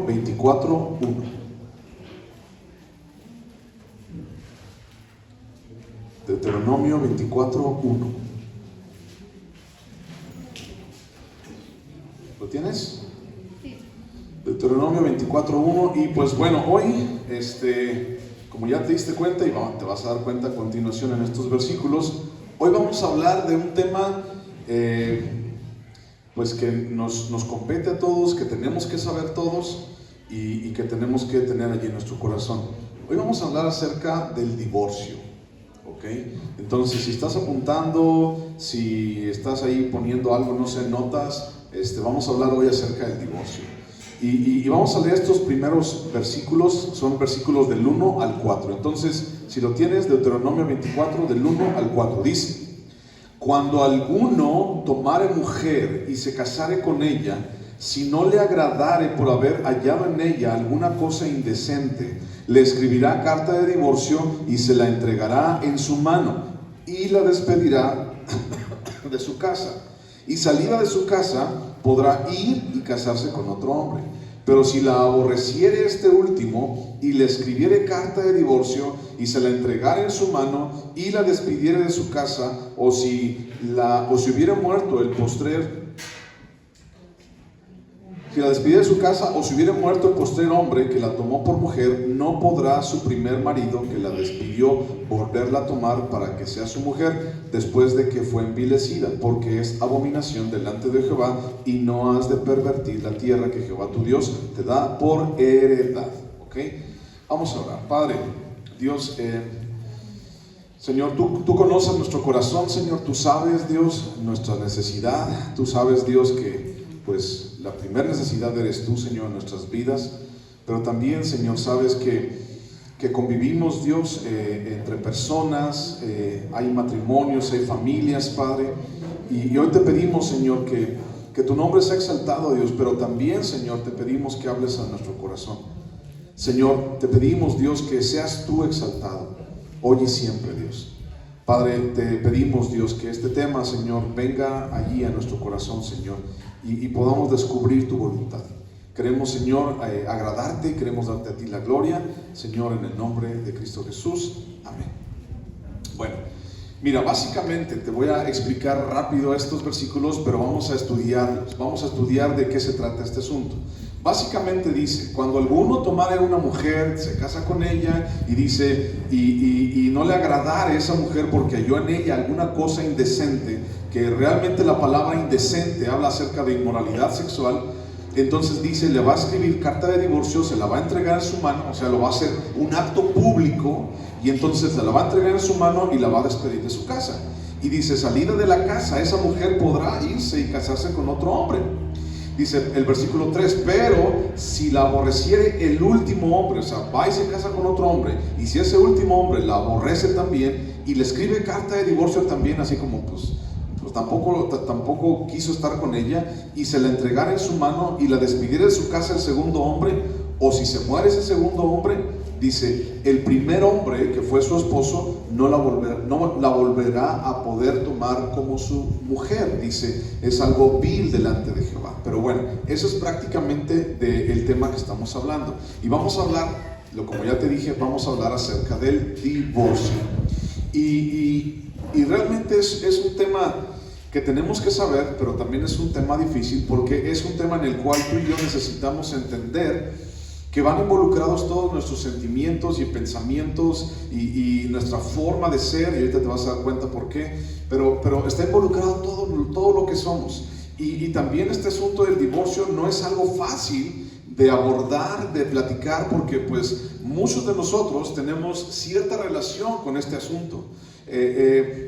Deuteronomio 24:1. Deuteronomio 24:1. ¿Lo tienes? Sí. Deuteronomio 24:1. Y pues bueno, hoy, como ya te diste cuenta y te vas a dar cuenta a continuación en estos versículos, hoy vamos a hablar de un tema pues que nos compete a todos, que tenemos que saber todos y que tenemos que tener allí en nuestro corazón. Hoy vamos a hablar acerca del divorcio, ¿ok? Entonces, si estás apuntando, si estás ahí poniendo algo, no sé, notas, vamos a hablar hoy acerca del divorcio. Y vamos a leer estos primeros versículos, son versículos del 1 al 4. Entonces, si lo tienes, Deuteronomio 24, del 1 al 4, dice: Cuando alguno tomare mujer y se casare con ella, si no le agradare por haber hallado en ella alguna cosa indecente, le escribirá carta de divorcio y se la entregará en su mano y la despedirá de su casa. Y salida de su casa podrá ir y casarse con otro hombre. Pero si la aborreciere este último y le escribiere carta de divorcio y se la entregare en su mano y la despidiere de su casa, o si hubiera muerto el postrer, si la despidiera de su casa, o si hubiera muerto el postrer hombre que la tomó por mujer, no podrá su primer marido que la despidió volverla a tomar para que sea su mujer después de que fue envilecida, porque es abominación delante de Jehová, y no has de pervertir la tierra que Jehová tu Dios te da por heredad. ¿Ok? Vamos a orar. Padre, Dios, Señor, tú conoces nuestro corazón, Señor, tú sabes, Dios, nuestra necesidad, tú sabes, Dios, que pues la primera necesidad eres tú, Señor, en nuestras vidas, pero también, Señor, sabes que convivimos, Dios, entre personas, hay matrimonios, hay familias, Padre, y hoy te pedimos, Señor, que tu nombre sea exaltado, Dios, pero también, Señor, te pedimos que hables a nuestro corazón. Señor, te pedimos, Dios, que seas tú exaltado, hoy y siempre, Dios. Padre, te pedimos, Dios, que este tema, Señor, venga allí a nuestro corazón, Señor, y podamos descubrir tu voluntad. Queremos, Señor, agradarte y queremos darte a ti la gloria, Señor, en el nombre de Cristo Jesús. Amén. Bueno, mira, básicamente te voy a explicar rápido estos versículos, pero vamos a estudiarlos. Vamos a estudiar de qué se trata este asunto. Básicamente dice: cuando alguno tomare una mujer, se casa con ella, y dice, y no le agradare esa mujer porque halló en ella alguna cosa indecente, que realmente la palabra indecente habla acerca de inmoralidad sexual, entonces dice, le va a escribir carta de divorcio, se la va a entregar en su mano, o sea, lo va a hacer un acto público, y entonces se la va a entregar en su mano y la va a despedir de su casa. Y dice, salida de la casa, esa mujer podrá irse y casarse con otro hombre. Dice el versículo 3, pero si la aborreciere el último hombre, o sea, va y se casa con otro hombre, y si ese último hombre la aborrece también y le escribe carta de divorcio también, así como pues tampoco quiso estar con ella, y se la entregara en su mano y la despidiera de su casa el segundo hombre, o si se muere ese segundo hombre, dice, el primer hombre que fue su esposo no la volverá a poder tomar como su mujer. Dice, es algo vil delante de Jehová. Pero bueno, eso es prácticamente el tema que estamos hablando. Y vamos a hablar, como ya te dije, vamos a hablar acerca del divorcio. Y realmente es un tema que tenemos que saber, pero también es un tema difícil, porque es un tema en el cual tú y yo necesitamos entender que van involucrados todos nuestros sentimientos y pensamientos y nuestra forma de ser, y ahorita te vas a dar cuenta por qué, pero está involucrado todo lo que somos. Y también este asunto del divorcio no es algo fácil de abordar, de platicar, porque pues muchos de nosotros tenemos cierta relación con este asunto.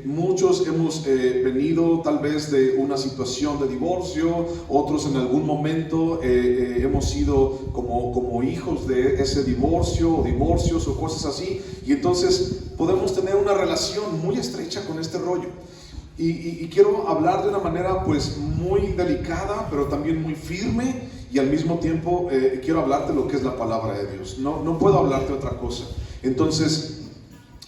Muchos hemos venido tal vez de una situación de divorcio, otros en algún momento hemos sido como hijos de ese divorcio o divorcios o cosas así, y entonces podemos tener una relación muy estrecha con este rollo. Y quiero hablar de una manera pues muy delicada, pero también muy firme, y al mismo tiempo quiero hablarte lo que es la palabra de Dios. No puedo hablarte otra cosa. Entonces,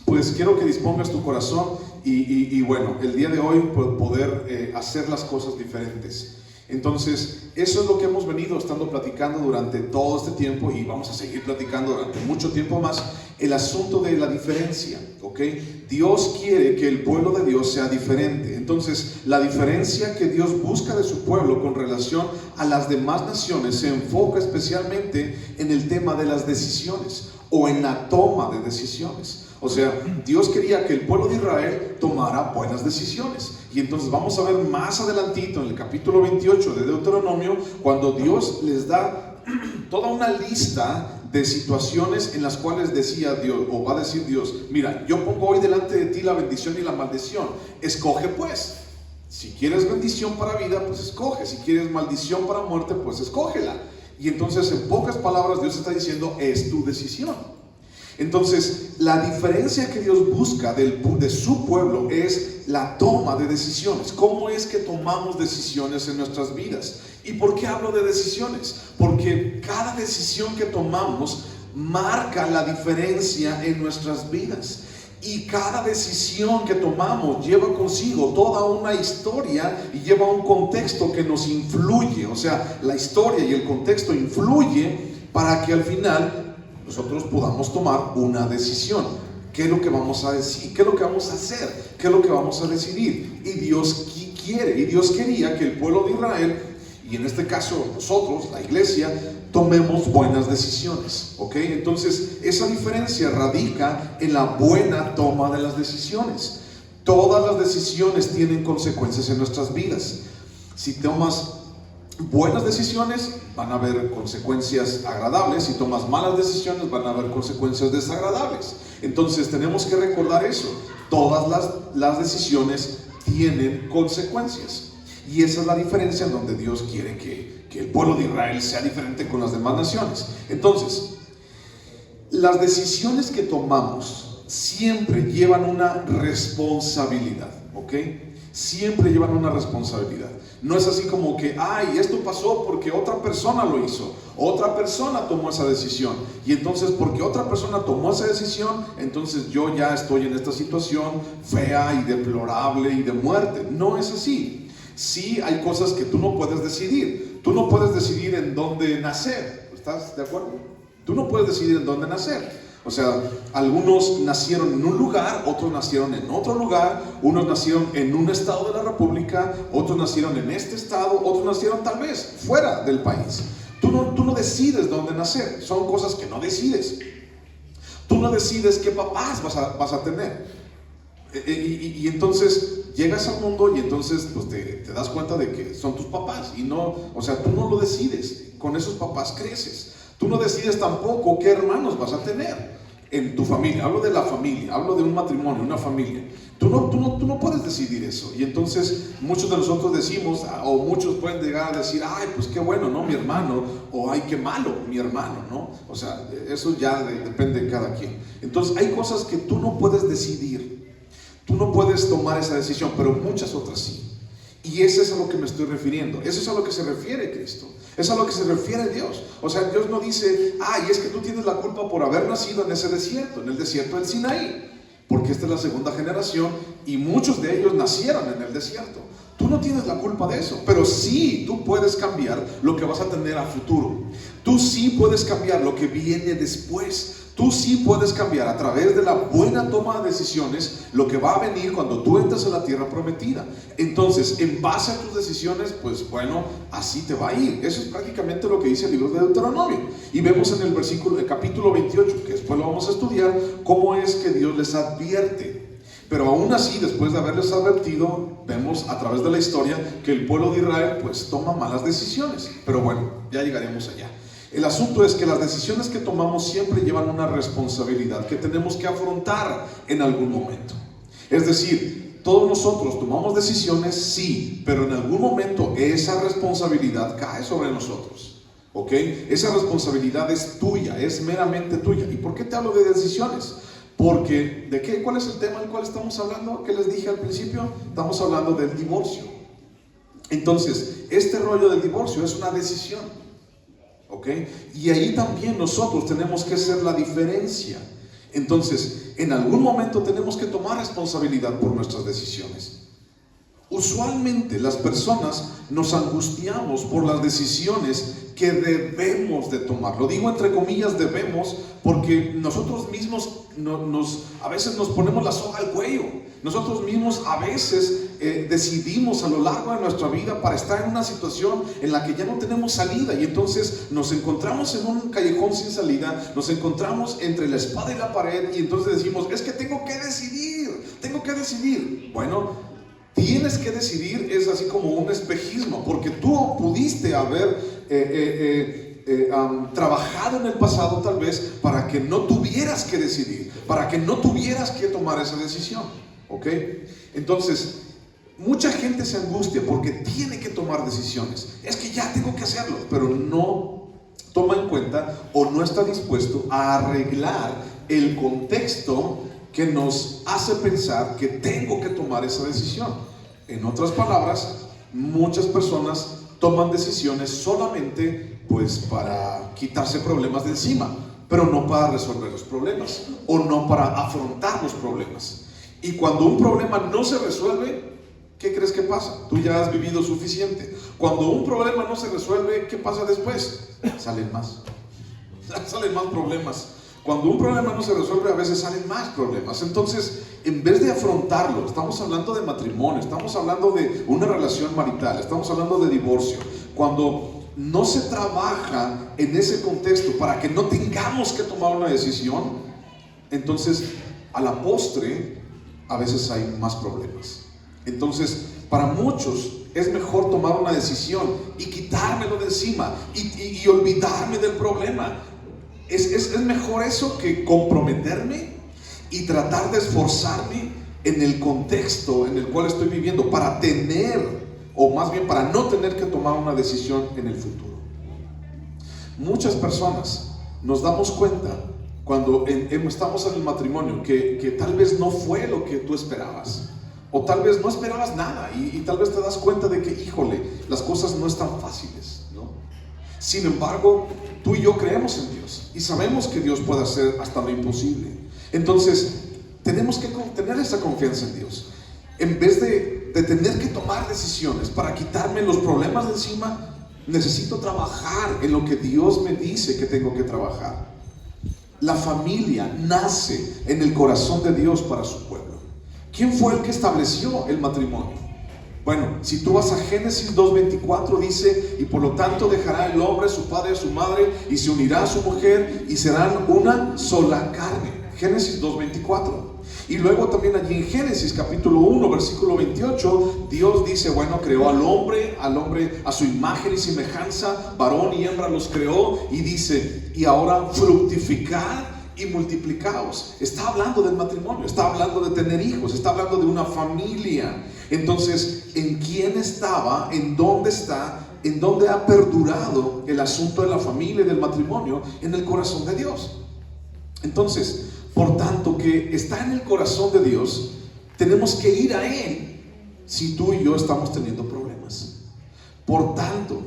pues quiero que dispongas tu corazón y bueno, el día de hoy poder hacer las cosas diferentes. Entonces, eso es lo que hemos venido estando platicando durante todo este tiempo y vamos a seguir platicando durante mucho tiempo más, el asunto de la diferencia, ¿ok? Dios quiere que el pueblo de Dios sea diferente. Entonces, la diferencia que Dios busca de su pueblo con relación a las demás naciones se enfoca especialmente en el tema de las decisiones o en la toma de decisiones. O sea, Dios quería que el pueblo de Israel tomara buenas decisiones. Y entonces vamos a ver más adelantito en el capítulo 28 de Deuteronomio, cuando Dios les da toda una lista de situaciones en las cuales decía Dios, o va a decir Dios: mira, yo pongo hoy delante de ti la bendición y la maldición, escoge pues. Si quieres bendición para vida, pues escoge. Si quieres maldición para muerte, pues escógela. Y entonces, en pocas palabras, Dios está diciendo: es tu decisión. Entonces, la diferencia que Dios busca de su pueblo es la toma de decisiones. ¿Cómo es que tomamos decisiones en nuestras vidas? ¿Y por qué hablo de decisiones? Porque cada decisión que tomamos marca la diferencia en nuestras vidas. Y cada decisión que tomamos lleva consigo toda una historia y lleva un contexto que nos influye. O sea, la historia y el contexto influye para que al final nosotros podamos tomar una decisión. ¿Qué es lo que vamos a decir? ¿Qué es lo que vamos a hacer? ¿Qué es lo que vamos a decidir? Y Dios quiere, y Dios quería que el pueblo de Israel, y en este caso nosotros, la iglesia, tomemos buenas decisiones, ¿ok? Entonces, esa diferencia radica en la buena toma de las decisiones. Todas las decisiones tienen consecuencias en nuestras vidas. Si tomas buenas decisiones, van a haber consecuencias agradables. Si tomas malas decisiones, van a haber consecuencias desagradables. Entonces tenemos que recordar eso. Todas las decisiones tienen consecuencias. Y esa es la diferencia en donde Dios quiere que el pueblo de Israel sea diferente con las demás naciones. Entonces, las decisiones que tomamos siempre llevan una responsabilidad, ¿ok? Siempre llevan una responsabilidad. No es así como que, ay, esto pasó porque otra persona lo hizo, otra persona tomó esa decisión, y entonces porque otra persona tomó esa decisión, entonces yo ya estoy en esta situación fea y deplorable y de muerte. No es así. Sí hay cosas que tú no puedes decidir. Tú no puedes decidir en dónde nacer. ¿Estás de acuerdo? Tú no puedes decidir en dónde nacer. O sea, algunos nacieron en un lugar, otros nacieron en otro lugar, unos nacieron en un estado de la república, otros nacieron en este estado, otros nacieron tal vez fuera del país. Tú no decides dónde nacer, son cosas que no decides. Tú no decides qué papás vas a tener. Y entonces llegas al mundo y entonces pues te das cuenta de que son tus papás y no, o sea, tú no lo decides, con esos papás creces. Tú no decides tampoco qué hermanos vas a tener en tu familia. Hablo de la familia, hablo de un matrimonio, una familia. Tú no puedes decidir eso. Y entonces muchos de nosotros decimos, o muchos pueden llegar a decir, ay, pues qué bueno, ¿no? Mi hermano, o ay, qué malo, mi hermano, ¿no? O sea, eso ya depende de cada quien. Entonces hay cosas que tú no puedes decidir. Tú no puedes tomar esa decisión, pero muchas otras sí. Y eso es a lo que me estoy refiriendo. Eso es a lo que se refiere Cristo. Es a lo que se refiere Dios. O sea, Dios no dice, ay, es que tú tienes la culpa por haber nacido en ese desierto, en el desierto del Sinaí, porque esta es la segunda generación y muchos de ellos nacieron en el desierto. Tú no tienes la culpa de eso, pero sí tú puedes cambiar lo que vas a tener a futuro. Tú sí puedes cambiar lo que viene después. Tú sí puedes cambiar a través de la buena toma de decisiones lo que va a venir cuando tú entres a la tierra prometida. Entonces, en base a tus decisiones, pues bueno, así te va a ir. Eso es prácticamente lo que dice el libro de Deuteronomio. Y vemos en el capítulo 28, que después lo vamos a estudiar, cómo es que Dios les advierte. Pero aún así, después de haberles advertido, vemos a través de la historia que el pueblo de Israel pues toma malas decisiones. Pero bueno, ya llegaremos allá. El asunto es que las decisiones que tomamos siempre llevan una responsabilidad que tenemos que afrontar en algún momento. Es decir, todos nosotros tomamos decisiones, sí, pero en algún momento esa responsabilidad cae sobre nosotros. ¿Ok? Esa responsabilidad es tuya, es meramente tuya. ¿Y por qué te hablo de decisiones? Porque, ¿de qué? ¿Cuál es el tema del cual estamos hablando? ¿Qué les dije al principio? Estamos hablando del divorcio. Entonces, este rollo del divorcio es una decisión. ¿Ok? Y ahí también nosotros tenemos que ser la diferencia. Entonces, en algún momento tenemos que tomar responsabilidad por nuestras decisiones. usualmente las personas nos angustiamos por las decisiones que debemos de tomar. Lo digo entre comillas debemos, porque nosotros mismos a veces nos ponemos la soga al cuello. Nosotros mismos a veces decidimos a lo largo de nuestra vida para estar en una situación en la que ya no tenemos salida, y entonces nos encontramos en un callejón sin salida, nos encontramos entre la espada y la pared, y entonces decimos, es que tengo que decidir. Bueno, tienes que decidir es así como un espejismo, porque tú pudiste haber trabajado en el pasado tal vez para que no tuvieras que decidir, para que no tuvieras que tomar esa decisión, ¿ok? Entonces, mucha gente se angustia porque tiene que tomar decisiones. Es que ya tengo que hacerlo, pero no toma en cuenta o no está dispuesto a arreglar el contexto que nos hace pensar que tengo que tomar esa decisión. En otras palabras, muchas personas toman decisiones solamente pues para quitarse problemas de encima, pero no para resolver los problemas o no para afrontar los problemas. Y cuando un problema no se resuelve, ¿qué crees que pasa? Tú ya has vivido suficiente. Cuando un problema no se resuelve, ¿qué pasa después? Salen más problemas. Cuando un problema no se resuelve, a veces salen más problemas. Entonces, en vez de afrontarlo, estamos hablando de matrimonio, estamos hablando de una relación marital, estamos hablando de divorcio. Cuando no se trabaja en ese contexto para que no tengamos que tomar una decisión, entonces a la postre a veces hay más problemas. Entonces, para muchos es mejor tomar una decisión y quitármelo de encima y olvidarme del problema. Es mejor eso que comprometerme y tratar de esforzarme en el contexto en el cual estoy viviendo para tener, o más bien para no tener que tomar una decisión en el futuro. Muchas personas nos damos cuenta cuando estamos en el matrimonio que tal vez no fue lo que tú esperabas, o tal vez no esperabas nada, y tal vez te das cuenta de que, híjole, las cosas no están fáciles, ¿no? Sin embargo, tú y yo creemos en Dios y sabemos que Dios puede hacer hasta lo imposible. Entonces, tenemos que tener esa confianza en Dios. En vez de tener que tomar decisiones para quitarme los problemas de encima, necesito trabajar en lo que Dios me dice que tengo que trabajar. La familia nace en el corazón de Dios para su pueblo. ¿Quién fue el que estableció el matrimonio? Bueno, si tú vas a Génesis 2:24, dice, y por lo tanto dejará el hombre a su padre y a su madre, y se unirá a su mujer, y serán una sola carne. Génesis 2:24. Y luego también allí en Génesis capítulo 1 versículo 28, Dios dice, bueno, creó al hombre a su imagen y semejanza, varón y hembra los creó, y dice, y ahora fructificad y multiplicaos. Está hablando del matrimonio, está hablando de tener hijos, está hablando de una familia. Entonces, ¿en quién estaba? ¿En dónde está? ¿En dónde ha perdurado el asunto de la familia y del matrimonio? En el corazón de Dios. Entonces, por tanto que está en el corazón de Dios, tenemos que ir a Él si tú y yo estamos teniendo problemas. Por tanto,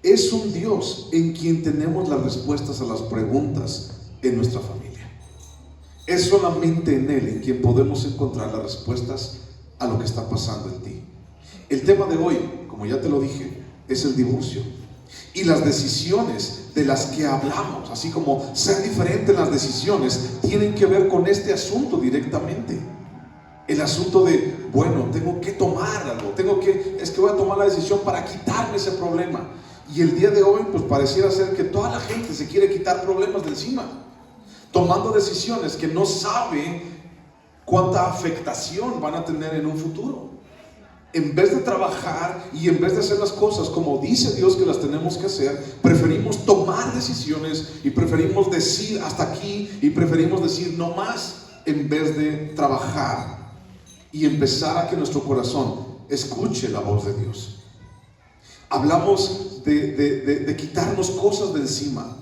es un Dios en quien tenemos las respuestas a las preguntas en nuestra familia. Es solamente en Él en quien podemos encontrar las respuestas a lo que está pasando en ti. El tema de hoy, como ya te lo dije, es el divorcio. Y las decisiones de las que hablamos, así como ser diferentes las decisiones, tienen que ver con este asunto directamente. El asunto de, bueno, tengo que tomar algo, es que voy a tomar la decisión para quitarme ese problema. Y el día de hoy, pues pareciera ser que toda la gente se quiere quitar problemas de encima, tomando decisiones que no sabe cuánta afectación van a tener en un futuro. En vez de trabajar y en vez de hacer las cosas como dice Dios que las tenemos que hacer, preferimos tomar decisiones y preferimos decir hasta aquí y preferimos decir no más, en vez de trabajar y empezar a que nuestro corazón escuche la voz de Dios. Hablamos de quitarnos cosas de encima.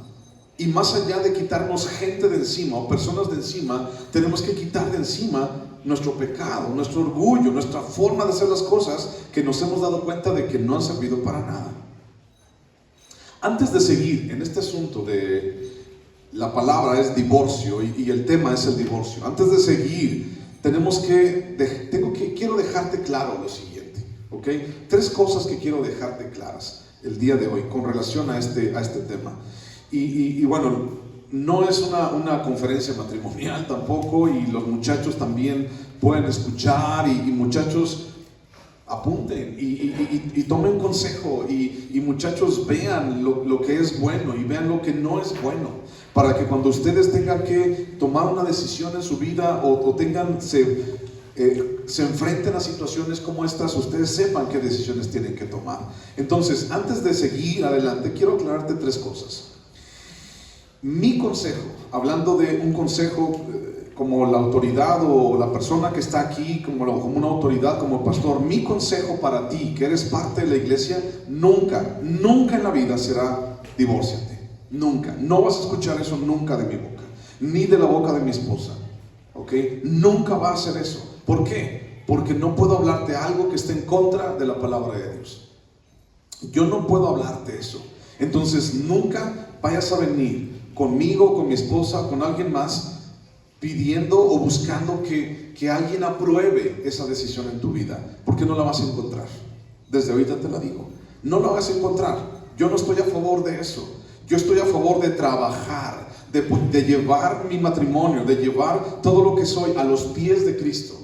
Y más allá de quitarnos gente de encima o personas de encima, tenemos que quitar de encima nuestro pecado, nuestro orgullo, nuestra forma de hacer las cosas que nos hemos dado cuenta de que no han servido para nada. Antes de seguir en este asunto de la palabra es divorcio y el tema es el divorcio, antes de seguir quiero dejarte claro lo siguiente. ¿ok? 3 cosas que quiero dejarte claras el día de hoy con relación a este tema. Y bueno, no es una conferencia matrimonial tampoco, y los muchachos también pueden escuchar, y muchachos apunten y tomen consejo, y muchachos vean lo que es bueno y vean lo que no es bueno, para que cuando ustedes tengan que tomar una decisión en su vida o se enfrenten a situaciones como estas, ustedes sepan qué decisiones tienen que tomar. Entonces, antes de seguir adelante, quiero aclararte 3 cosas. Mi consejo, hablando de un consejo como la autoridad o la persona que está aquí como una autoridad, como pastor, mi consejo para ti, que eres parte de la iglesia, nunca en la vida será divórciate. Nunca. No vas a escuchar eso nunca de mi boca, ni de la boca de mi esposa. ¿Ok? Nunca va a ser eso. ¿Por qué? Porque no puedo hablarte algo que esté en contra de la palabra de Dios. Yo no puedo hablarte eso. Entonces nunca vayas a venir conmigo, con mi esposa, con alguien más, pidiendo o buscando que alguien apruebe esa decisión en tu vida, porque no la vas a encontrar. Desde ahorita te la digo, no la vas a encontrar. Yo no estoy a favor de eso. Yo estoy a favor de trabajar, de llevar mi matrimonio, de llevar todo lo que soy a los pies de Cristo,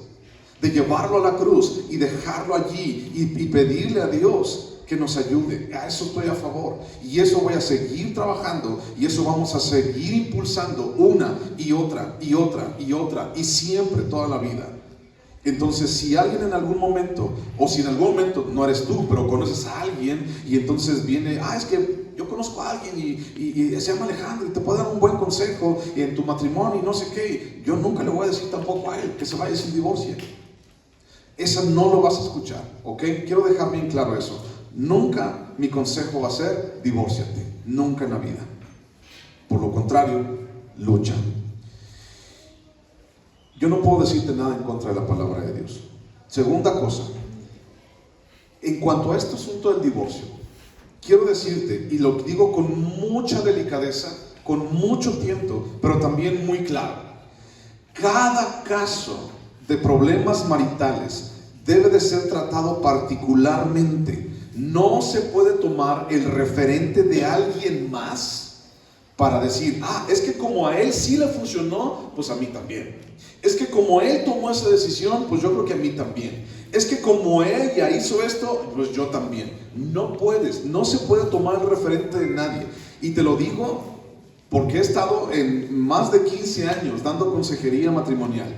de llevarlo a la cruz y dejarlo allí y pedirle a Dios que nos ayude. A eso estoy a favor, y eso voy a seguir trabajando, y eso vamos a seguir impulsando una y otra y otra y otra, y siempre, toda la vida. Entonces, si alguien en algún momento, o si en algún momento no eres tú, pero conoces a alguien, y entonces viene, es que yo conozco a alguien y se llama Alejandro y te puede dar un buen consejo en tu matrimonio y no sé qué, yo nunca le voy a decir tampoco a él que se vaya sin divorcio. Esa no lo vas a escuchar, ¿ok? Quiero dejar bien claro eso. Nunca mi consejo va a ser divórciate, nunca en la vida. Por lo contrario, lucha. Yo no puedo decirte nada en contra de la palabra de Dios. Segunda cosa, en cuanto a este asunto del divorcio, quiero decirte, y lo digo con mucha delicadeza, con mucho tiempo, pero también muy claro: cada caso de problemas maritales debe de ser tratado particularmente. No se puede tomar el referente de alguien más para decir, es que como a él sí le funcionó, pues a mí también. Es que como él tomó esa decisión, pues yo creo que a mí también. Es que como ella hizo esto, pues yo también. No puedes, no se puede tomar el referente de nadie. Y te lo digo porque he estado en más de 15 años dando consejería matrimonial.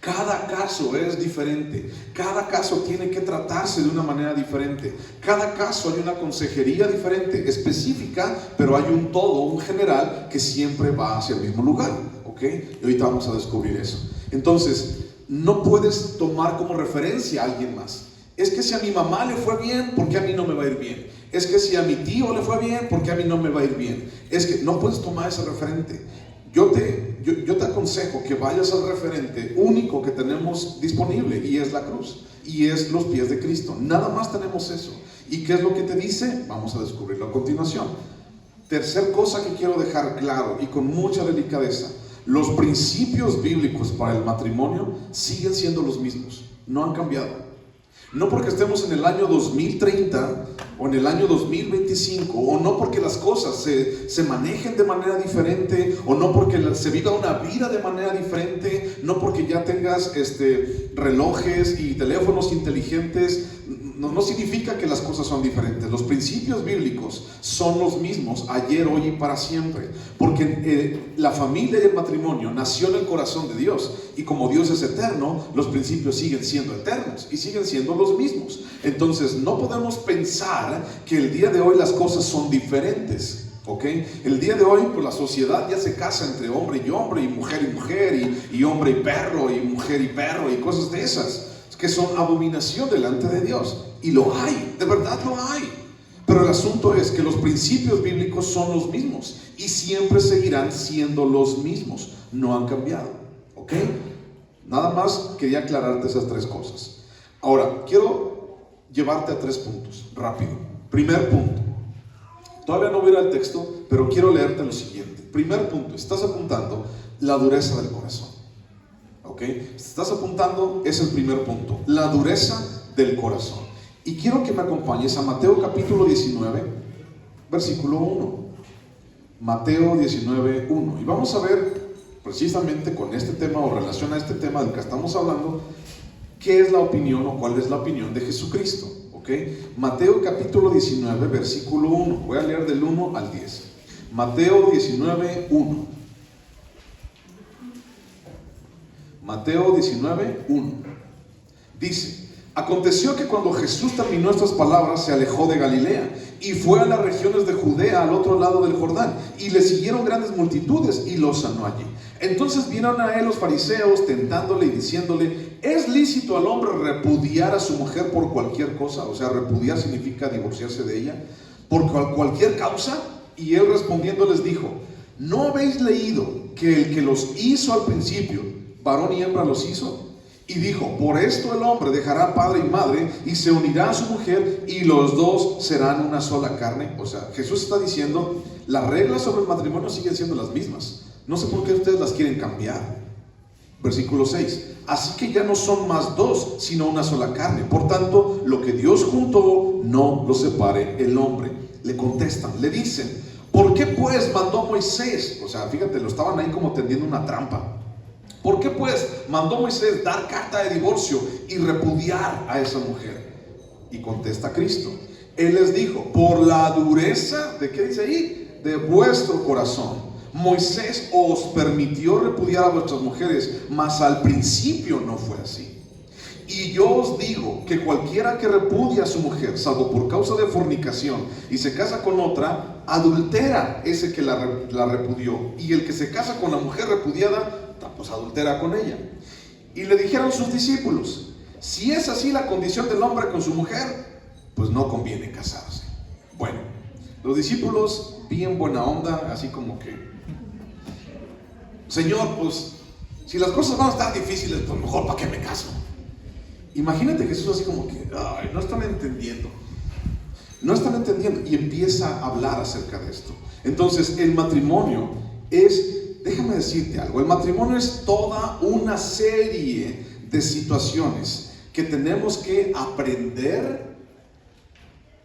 Cada caso es diferente, cada caso tiene que tratarse de una manera diferente, cada caso hay una consejería diferente, específica, pero hay un todo, un general que siempre va hacia el mismo lugar, ¿ok? Y ahorita vamos a descubrir eso. Entonces, no puedes tomar como referencia a alguien más. Es que si a mi mamá le fue bien, ¿por qué a mí no me va a ir bien? Es que si a mi tío le fue bien, ¿por qué a mí no me va a ir bien? Es que no puedes tomar ese referente. Yo te aconsejo que vayas al referente único que tenemos disponible, y es la cruz, y es los pies de Cristo. Nada más tenemos eso. ¿Y qué es lo que te dice? Vamos a descubrirlo a continuación. Tercer cosa que quiero dejar claro y con mucha delicadeza: los principios bíblicos para el matrimonio siguen siendo los mismos, no han cambiado. No porque estemos en el año 2030 o en el año 2025, o no porque las cosas se manejen de manera diferente, o no porque se viva una vida de manera diferente, no porque ya tengas relojes y teléfonos inteligentes, no significa que las cosas son diferentes. Los principios bíblicos son los mismos, ayer, hoy y para siempre, porque la familia y el matrimonio nació en el corazón de Dios, y como Dios es eterno, los principios siguen siendo eternos y siguen siendo los mismos. Entonces no podemos pensar que el día de hoy las cosas son diferentes, ¿ok? El día de hoy, pues la sociedad ya se casa entre hombre, y mujer, y hombre y perro, y mujer y perro, y cosas de esas que son abominación delante de Dios. Y lo hay, de verdad lo hay. Pero el asunto es que los principios bíblicos son los mismos y siempre seguirán siendo los mismos, no han cambiado, ¿ok? Nada más quería aclararte esas 3 cosas. Ahora, quiero llevarte a 3 puntos, rápido. Primer punto, todavía no voy a ir al texto, pero quiero leerte lo siguiente. Primer punto, estás apuntando la dureza del corazón. ¿Ok? Estás apuntando, es el primer punto, la dureza del corazón. Y quiero que me acompañes a Mateo capítulo 19, versículo 1. Mateo 19, 1. Y vamos a ver precisamente con este tema o relación a este tema del que estamos hablando, qué es la opinión o cuál es la opinión de Jesucristo. ¿Ok? Mateo capítulo 19, versículo 1. Voy a leer del 1 al 10. Mateo 19, 1. Mateo 19, 1. Dice: aconteció que cuando Jesús terminó estas palabras, se alejó de Galilea y fue a las regiones de Judea, al otro lado del Jordán, y le siguieron grandes multitudes, y los sanó allí. Entonces vinieron a él los fariseos, tentándole y diciéndole: ¿es lícito al hombre repudiar a su mujer por cualquier cosa? O sea, repudiar significa divorciarse de ella, por cualquier causa. Y él respondiendo les dijo: ¿no habéis leído que el que los hizo al principio, varón y hembra los hizo? Y dijo: por esto el hombre dejará padre y madre y se unirá a su mujer, y los dos serán una sola carne. O sea, Jesús está diciendo, las reglas sobre el matrimonio siguen siendo las mismas. No sé por qué ustedes las quieren cambiar. Versículo 6. Así que ya no son más dos, sino una sola carne. Por tanto, lo que Dios juntó, no lo separe el hombre. Le contestan, le dicen: ¿por qué pues mandó Moisés? O sea, fíjate, lo estaban ahí como tendiendo una trampa. ¿Por qué pues mandó Moisés dar carta de divorcio y repudiar a esa mujer? Y contesta Cristo. Él les dijo: por la dureza, ¿de qué dice ahí? De vuestro corazón. Moisés os permitió repudiar a vuestras mujeres, mas al principio no fue así. Y yo os digo que cualquiera que repudia a su mujer, salvo por causa de fornicación, y se casa con otra, adultera ese que la repudió. Y el que se casa con la mujer repudiada, pues adultera con ella. Y le dijeron sus discípulos: si es así la condición del hombre con su mujer, pues no conviene casarse. Bueno, los discípulos, bien buena onda, así como que: Señor, pues si las cosas van a estar difíciles, pues mejor ¿para qué me caso? Imagínate Jesús así como que: ay, no están entendiendo. No están entendiendo. Y empieza a hablar acerca de esto. Entonces, el matrimonio es, déjame decirte algo, el matrimonio es toda una serie de situaciones que tenemos que aprender.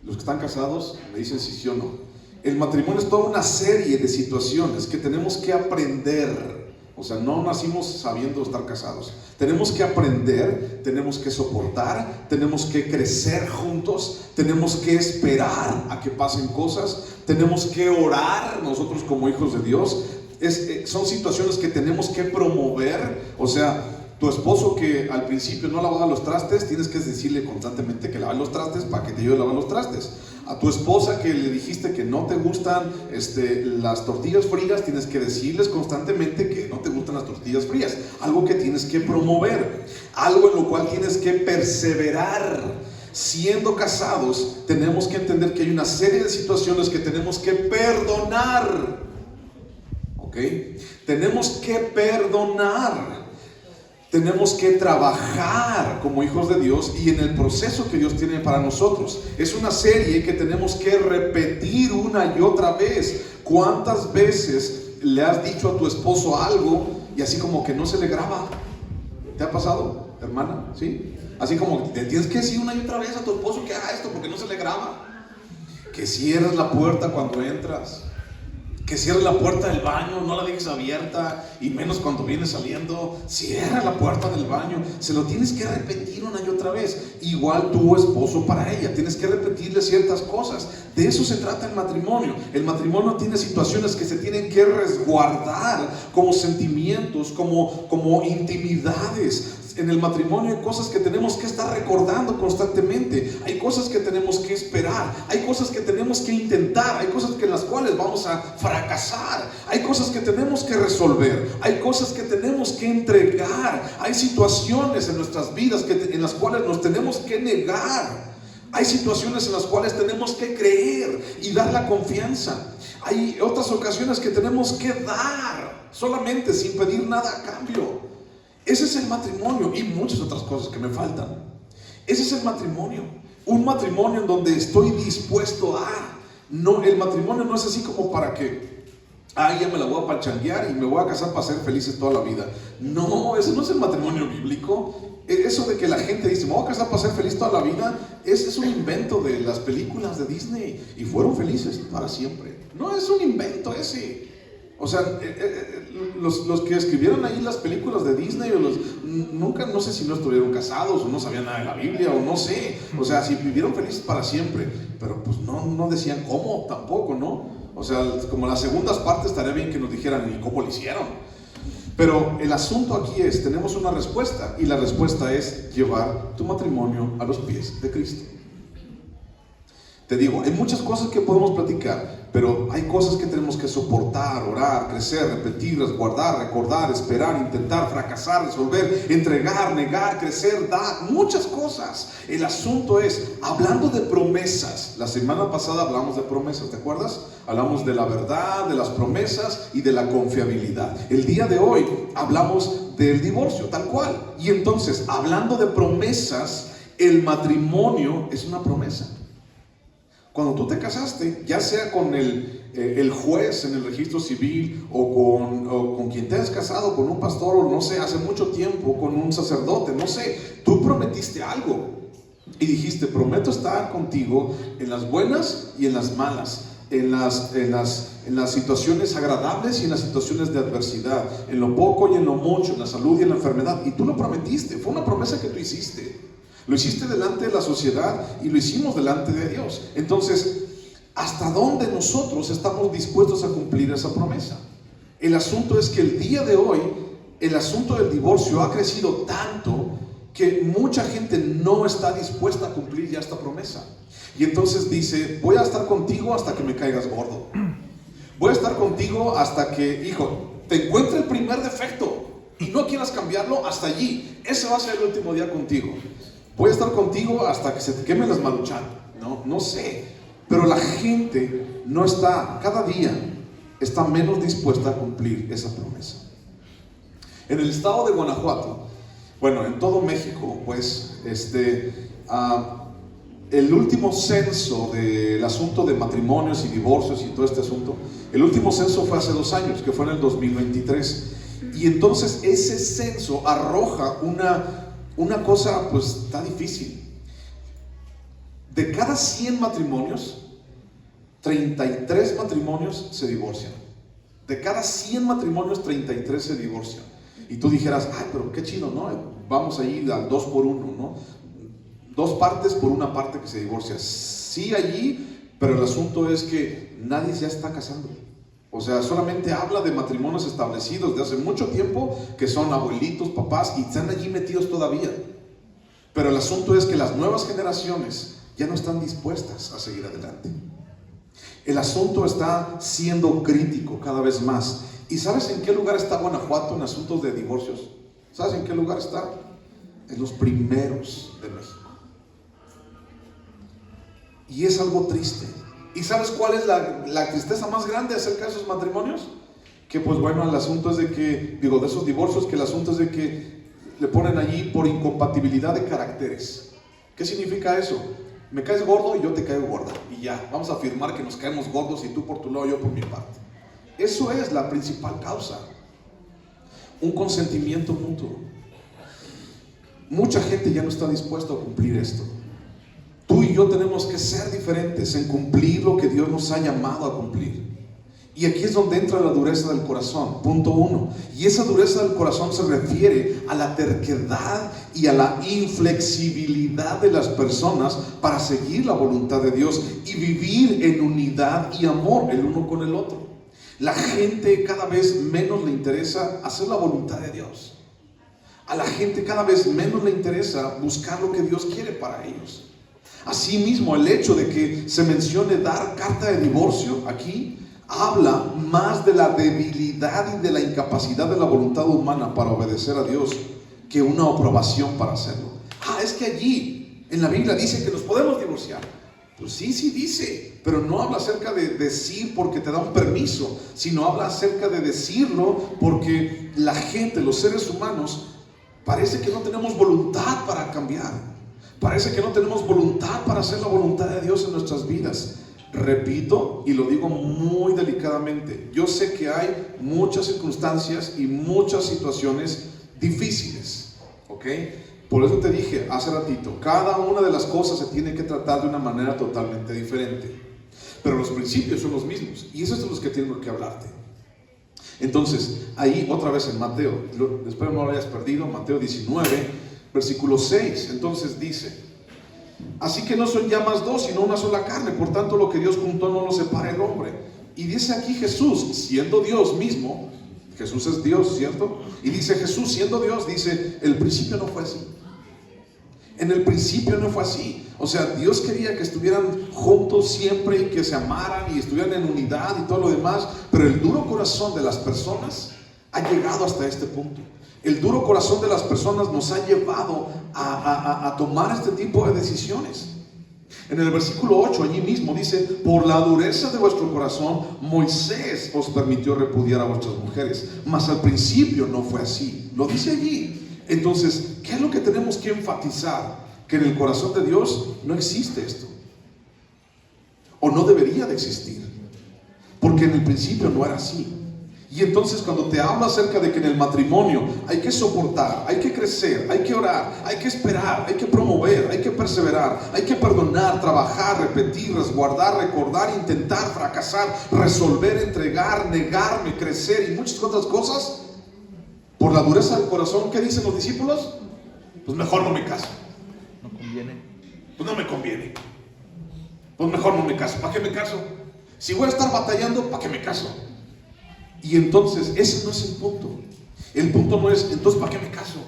Los que están casados me dicen si sí o no. El matrimonio es toda una serie de situaciones que tenemos que aprender. O sea, no nacimos sabiendo estar casados. Tenemos que aprender, tenemos que soportar, tenemos que crecer juntos, tenemos que esperar a que pasen cosas, tenemos que orar nosotros como hijos de Dios. Son situaciones que tenemos que promover. O sea, tu esposo que al principio no lavaba los trastes, tienes que decirle constantemente que lave los trastes para que te ayude a lavar los trastes. A tu esposa que le dijiste que no te gustan las tortillas frías, tienes que decirles constantemente que no te gustan las tortillas frías. Algo que tienes que promover, algo en lo cual tienes que perseverar. Siendo casados, tenemos que entender que hay una serie de situaciones que tenemos que perdonar. ¿Ok? Tenemos que perdonar. Tenemos que trabajar como hijos de Dios y en el proceso que Dios tiene para nosotros. Es una serie que tenemos que repetir una y otra vez. ¿Cuántas veces le has dicho a tu esposo algo y así como que no se le graba? ¿Te ha pasado, hermana? ¿Sí? Así como te tienes que decir una y otra vez a tu esposo que haga esto porque no se le graba. Que cierres la puerta cuando entras. Que cierre la puerta del baño, no la dejes abierta, y menos cuando vienes saliendo. Cierra la puerta del baño. Se lo tienes que repetir una y otra vez. Igual tu esposo para ella, tienes que repetirle ciertas cosas. De eso se trata el matrimonio. El matrimonio tiene situaciones que se tienen que resguardar como sentimientos, como intimidades. En el matrimonio hay cosas que tenemos que estar recordando constantemente. Hay cosas que tenemos que esperar. Hay cosas que tenemos que intentar. Hay cosas en las cuales vamos a fracasar. Hay cosas que tenemos que resolver. Hay cosas que tenemos que entregar. Hay situaciones en nuestras vidas en las cuales nos tenemos que negar. Hay situaciones en las cuales tenemos que creer y dar la confianza. Hay otras ocasiones que tenemos que dar solamente sin pedir nada a cambio. Ese es el matrimonio y muchas otras cosas que me faltan. Ese es el matrimonio. Un matrimonio en donde estoy dispuesto a. No, el matrimonio no es así como para que ya me la voy a pachanguear y me voy a casar para ser felices toda la vida. No, eso no es el matrimonio bíblico. Eso de que la gente dice, me voy a casar para ser feliz toda la vida, ese es un invento de las películas de Disney y fueron felices para siempre. No es un invento ese. O sea, los que escribieron ahí las películas de Disney, nunca, no sé si no estuvieron casados o no sabían nada de la Biblia o no sé. O sea, si vivieron felices para siempre, pero pues no decían cómo tampoco, ¿no? O sea, como las segundas partes estaría bien que nos dijeran ni cómo lo hicieron. Pero el asunto aquí es, tenemos una respuesta y la respuesta es llevar tu matrimonio a los pies de Cristo. Te digo, hay muchas cosas que podemos platicar, pero hay cosas que tenemos que soportar, orar, crecer, repetir, resguardar, recordar, esperar, intentar, fracasar, resolver, entregar, negar, crecer, dar, muchas cosas. El asunto es, hablando de promesas, la semana pasada hablamos de promesas, ¿te acuerdas? Hablamos de la verdad, de las promesas y de la confiabilidad. El día de hoy hablamos del divorcio, tal cual. Y entonces, hablando de promesas, el matrimonio es una promesa. Cuando tú te casaste, ya sea con el juez en el registro civil o con quien te has casado, con un pastor o no sé, hace mucho tiempo, con un sacerdote, no sé, tú prometiste algo y dijiste, prometo estar contigo en las buenas y en las malas, en las situaciones agradables y en las situaciones de adversidad, en lo poco y en lo mucho, en la salud y en la enfermedad, y tú lo prometiste, fue una promesa que tú hiciste. Lo hiciste delante de la sociedad y lo hicimos delante de Dios. Entonces, ¿hasta dónde nosotros estamos dispuestos a cumplir esa promesa? El asunto es que el día de hoy, el asunto del divorcio ha crecido tanto que mucha gente no está dispuesta a cumplir ya esta promesa. Y entonces dice, voy a estar contigo hasta que me caigas gordo. Voy a estar contigo hasta que, hijo, te encuentre el primer defecto y no quieras cambiarlo hasta allí. Ese va a ser el último día contigo. Voy a estar contigo hasta que se te quemen las maruchan. No sé. Pero la gente no está, cada día está menos dispuesta a cumplir esa promesa. En el estado de Guanajuato, bueno, en todo México, pues, el último censo del asunto de matrimonios y divorcios y todo este asunto, el último censo fue hace 2 años, que fue en el 2023. Y entonces ese censo arroja una cosa, pues está difícil. De cada 100 matrimonios, 33 matrimonios se divorcian. De cada 100 matrimonios, 33 se divorcian. Y tú dijeras, ay, pero qué chido, ¿no? Vamos a ir al 2 por 1, ¿no? 2 partes por una parte que se divorcia. Sí, allí, pero el asunto es que nadie ya está casando. O sea, solamente habla de matrimonios establecidos de hace mucho tiempo, que son abuelitos, papás, y están allí metidos todavía. Pero el asunto es que las nuevas generaciones ya no están dispuestas a seguir adelante. El asunto está siendo crítico cada vez más. ¿Y sabes en qué lugar está Guanajuato en asuntos de divorcios? ¿Sabes en qué lugar está? En los primeros de México. Y es algo triste. ¿Y sabes cuál es la tristeza más grande acerca de esos matrimonios? Que pues bueno, el asunto es de que, de esos divorcios, que el asunto es de que le ponen allí por incompatibilidad de caracteres. ¿Qué significa eso? Me caes gordo y yo te caigo gorda. Y ya, vamos a afirmar que nos caemos gordos y tú por tu lado, yo por mi parte. Eso es la principal causa. Un consentimiento mutuo. Mucha gente ya no está dispuesta a cumplir esto. Tú y yo tenemos que ser diferentes en cumplir lo que Dios nos ha llamado a cumplir. Y aquí es donde entra la dureza del corazón, punto 1. Y esa dureza del corazón se refiere a la terquedad y a la inflexibilidad de las personas para seguir la voluntad de Dios y vivir en unidad y amor el uno con el otro. La gente cada vez menos le interesa hacer la voluntad de Dios. A la gente cada vez menos le interesa buscar lo que Dios quiere para ellos. Asimismo, el hecho de que se mencione dar carta de divorcio aquí habla más de la debilidad y de la incapacidad de la voluntad humana para obedecer a Dios que una aprobación para hacerlo. Es que allí en la Biblia dice que nos podemos divorciar. Pues sí dice, pero no habla acerca de decir porque te da un permiso, sino habla acerca de decirlo porque la gente, los seres humanos, parece que no tenemos voluntad para cambiar. Parece que no tenemos voluntad para hacer la voluntad de Dios en nuestras vidas. Repito, y lo digo muy delicadamente, yo sé que hay muchas circunstancias y muchas situaciones difíciles, ¿ok? Por eso te dije hace ratito, cada una de las cosas se tiene que tratar de una manera totalmente diferente, pero los principios son los mismos, y esos son los que tengo que hablarte. Entonces, ahí otra vez en Mateo, espero no lo hayas perdido, Mateo 19, versículo 6, entonces dice: así que no son ya más dos, sino una sola carne. Por tanto, lo que Dios juntó no lo separa el hombre. Y dice aquí Jesús, siendo Dios mismo, Jesús es Dios, ¿cierto? Y dice Jesús, siendo Dios, dice, el principio no fue así. En el principio no fue así. O sea, Dios quería que estuvieran juntos siempre y que se amaran y estuvieran en unidad y todo lo demás. Pero el duro corazón de las personas ha llegado hasta este punto. El duro corazón de las personas nos ha llevado a tomar este tipo de decisiones. En el versículo 8, allí mismo dice: por la dureza de vuestro corazón, Moisés os permitió repudiar a vuestras mujeres, mas al principio no fue así. Lo dice allí. Entonces, ¿qué es lo que tenemos que enfatizar? Que en el corazón de Dios no existe esto, o no debería de existir, porque en el principio no era así. Y entonces cuando te habla acerca de que en el matrimonio hay que soportar, hay que crecer, hay que orar, hay que esperar, hay que promover, hay que perseverar, hay que perdonar, trabajar, repetir, resguardar, recordar, intentar, fracasar, resolver, entregar, negarme, crecer y muchas otras cosas, por la dureza del corazón, ¿qué dicen los discípulos? Pues mejor no me caso. No conviene. Pues no me conviene. Pues mejor no me caso. ¿Para qué me caso? Si voy a estar batallando, ¿para qué me caso? Y entonces, ese no es el punto. El punto no es, entonces, ¿para qué me caso?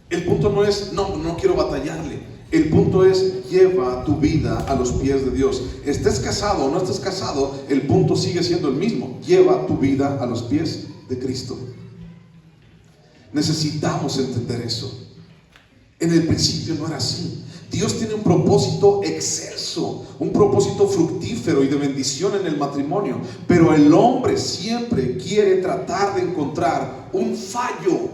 El punto no es, no quiero batallarle. El punto es, lleva tu vida a los pies de Dios. Estés casado o no estés casado, el punto sigue siendo el mismo. Lleva tu vida a los pies de Cristo. Necesitamos entender eso. En el principio no era así. Dios tiene un propósito excelso, un propósito fructífero y de bendición en el matrimonio, pero el hombre siempre quiere tratar de encontrar un fallo,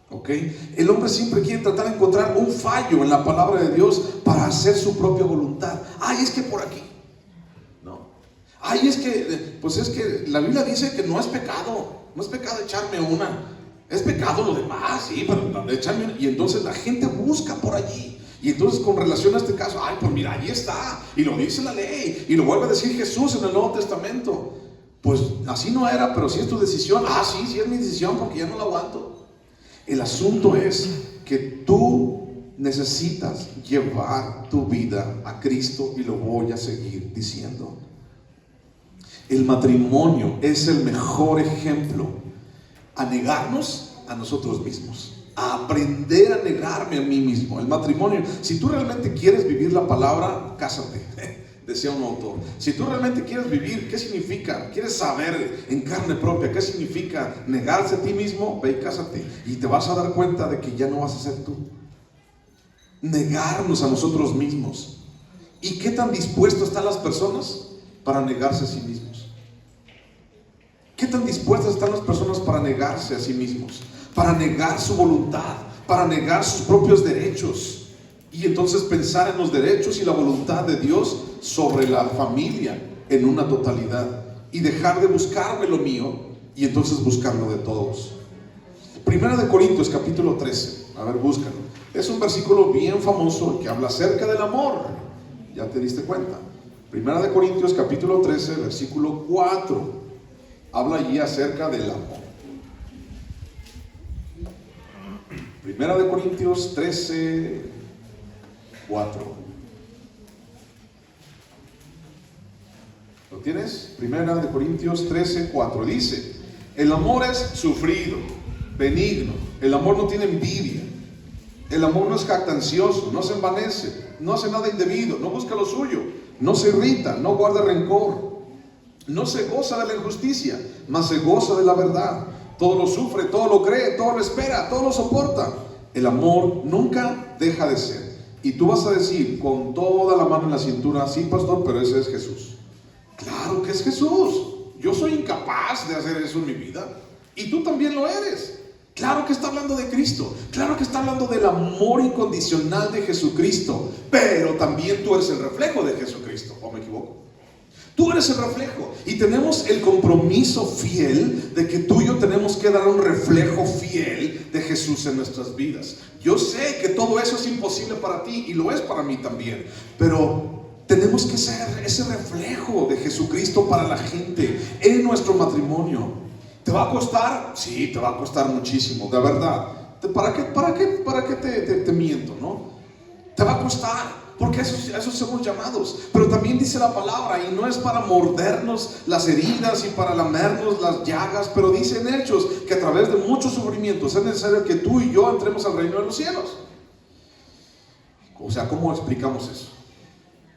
¿ok? El hombre siempre quiere tratar de encontrar un fallo en la palabra de Dios para hacer su propia voluntad. Ay, es que por aquí, no. Ay, es que, pues es que la Biblia dice que no es pecado echarme una. Es pecado lo demás, sí, pero echarme una. Y entonces la gente busca por allí. Y entonces con relación a este caso, ay, pues mira, ahí está, y lo dice la ley, y lo vuelve a decir Jesús en el Nuevo Testamento. Pues así no era, pero si es tu decisión, sí es mi decisión porque ya no la aguanto. El asunto es que tú necesitas llevar tu vida a Cristo, y lo voy a seguir diciendo. El matrimonio es el mejor ejemplo a negarnos a nosotros mismos, a aprender a negarme a mí mismo. El matrimonio, si tú realmente quieres vivir la palabra, cásate, decía un autor. Si tú realmente quieres vivir, ¿qué significa? ¿Quieres saber en carne propia qué significa negarse a ti mismo? Ve y cásate, y te vas a dar cuenta de que ya no vas a ser tú. Negarnos a nosotros mismos. ¿Y qué tan dispuestos están las personas para negarse a sí mismos? ¿Qué tan dispuestas están las personas para negarse a sí mismos? Para negar su voluntad, para negar sus propios derechos, y entonces pensar en los derechos y la voluntad de Dios sobre la familia en una totalidad, y dejar de buscarme lo mío y entonces buscarlo de todos. Primera de Corintios capítulo 13, a ver, búscalo. Es un versículo bien famoso que habla acerca del amor. ¿Ya te diste cuenta? Primera de Corintios capítulo 13, versículo 4. Habla allí acerca del amor. Primera de Corintios 13, 4. ¿Lo tienes? Primera de Corintios 13, 4. Dice: el amor es sufrido, benigno. El amor no tiene envidia. El amor no es jactancioso, no se envanece, no hace nada indebido, no busca lo suyo, no se irrita, no guarda rencor, no se goza de la injusticia, mas se goza de la verdad. Todo lo sufre, todo lo cree, todo lo espera, todo lo soporta. El amor nunca deja de ser. Y tú vas a decir con toda la mano en la cintura: sí, pastor, pero ese es Jesús. Claro que es Jesús. Yo soy incapaz de hacer eso en mi vida, y tú también lo eres. Claro que está hablando de Cristo, claro que está hablando del amor incondicional de Jesucristo, pero también tú eres el reflejo de Jesucristo, ¿o me equivoco? Tú eres el reflejo y tenemos el compromiso fiel de que tú y yo tenemos que dar un reflejo fiel de Jesús en nuestras vidas. Yo sé que todo eso es imposible para ti y lo es para mí también, pero tenemos que ser ese reflejo de Jesucristo para la gente en nuestro matrimonio. ¿Te va a costar? Sí, te va a costar muchísimo, de verdad. ¿Para qué te miento, no? Te va a costar. Porque esos somos llamados. Pero también dice la palabra, y no es para mordernos las heridas y para lamernos las llagas, pero dice en Hechos que a través de muchos sufrimientos es necesario que tú y yo entremos al reino de los cielos. O sea, ¿cómo explicamos eso?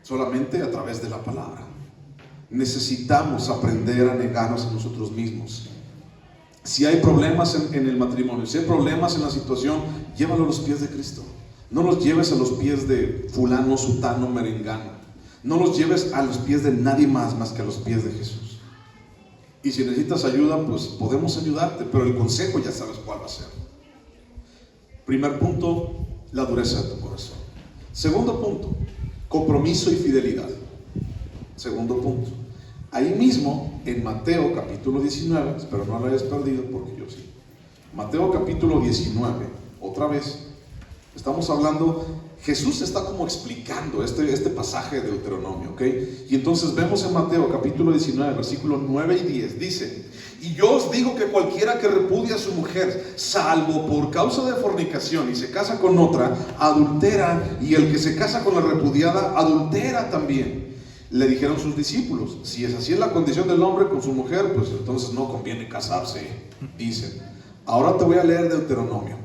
Solamente a través de la palabra. Necesitamos aprender a negarnos a nosotros mismos. Si hay problemas en el matrimonio, si hay problemas en la situación, llévalo a los pies de Cristo. No los lleves a los pies de fulano, sutano, merengano. No los lleves a los pies de nadie más que a los pies de Jesús. Y si necesitas ayuda, pues podemos ayudarte, pero el consejo ya sabes cuál va a ser. Primer punto, la dureza de tu corazón. Segundo punto, compromiso y fidelidad. Segundo punto. Ahí mismo, en Mateo capítulo 19, espero no lo hayas perdido porque yo sí. Mateo capítulo 19, otra vez. Estamos hablando, Jesús está como explicando este pasaje de Deuteronomio, ¿ok? Y entonces vemos en Mateo capítulo 19, versículos 9 y 10, dice: y yo os digo que cualquiera que repudia a su mujer, salvo por causa de fornicación, y se casa con otra, adultera, y el que se casa con la repudiada, adultera también. Le dijeron sus discípulos: si es así la condición del hombre con su mujer, pues entonces no conviene casarse. Dicen. Ahora te voy a leer Deuteronomio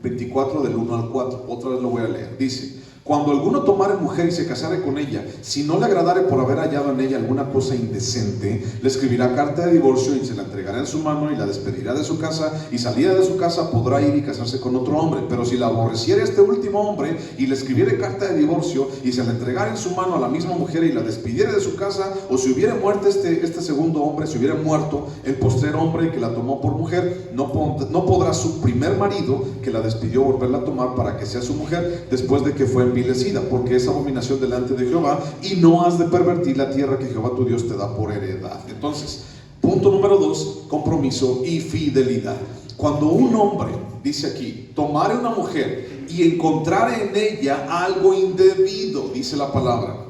24 del 1 al 4, otra vez lo voy a leer. Dice: cuando alguno tomare mujer y se casare con ella, si no le agradare por haber hallado en ella alguna cosa indecente, le escribirá carta de divorcio y se la entregará en su mano y la despedirá de su casa, y salida de su casa podrá ir y casarse con otro hombre. Pero si la aborreciere este último hombre y le escribiere carta de divorcio y se la entregara en su mano a la misma mujer y la despidiere de su casa, o si hubiera muerto este segundo hombre, si hubiera muerto el postrer hombre que la tomó por mujer, no podrá su primer marido que la despidió volverla a tomar para que sea su mujer después de que fue envilecida, porque es abominación delante de Jehová, y no has de pervertir la tierra que Jehová tu Dios te da por heredad. Entonces, punto número 2, compromiso y fidelidad. Cuando un hombre, dice aquí, tomare una mujer y encontrare en ella algo indebido, dice la palabra.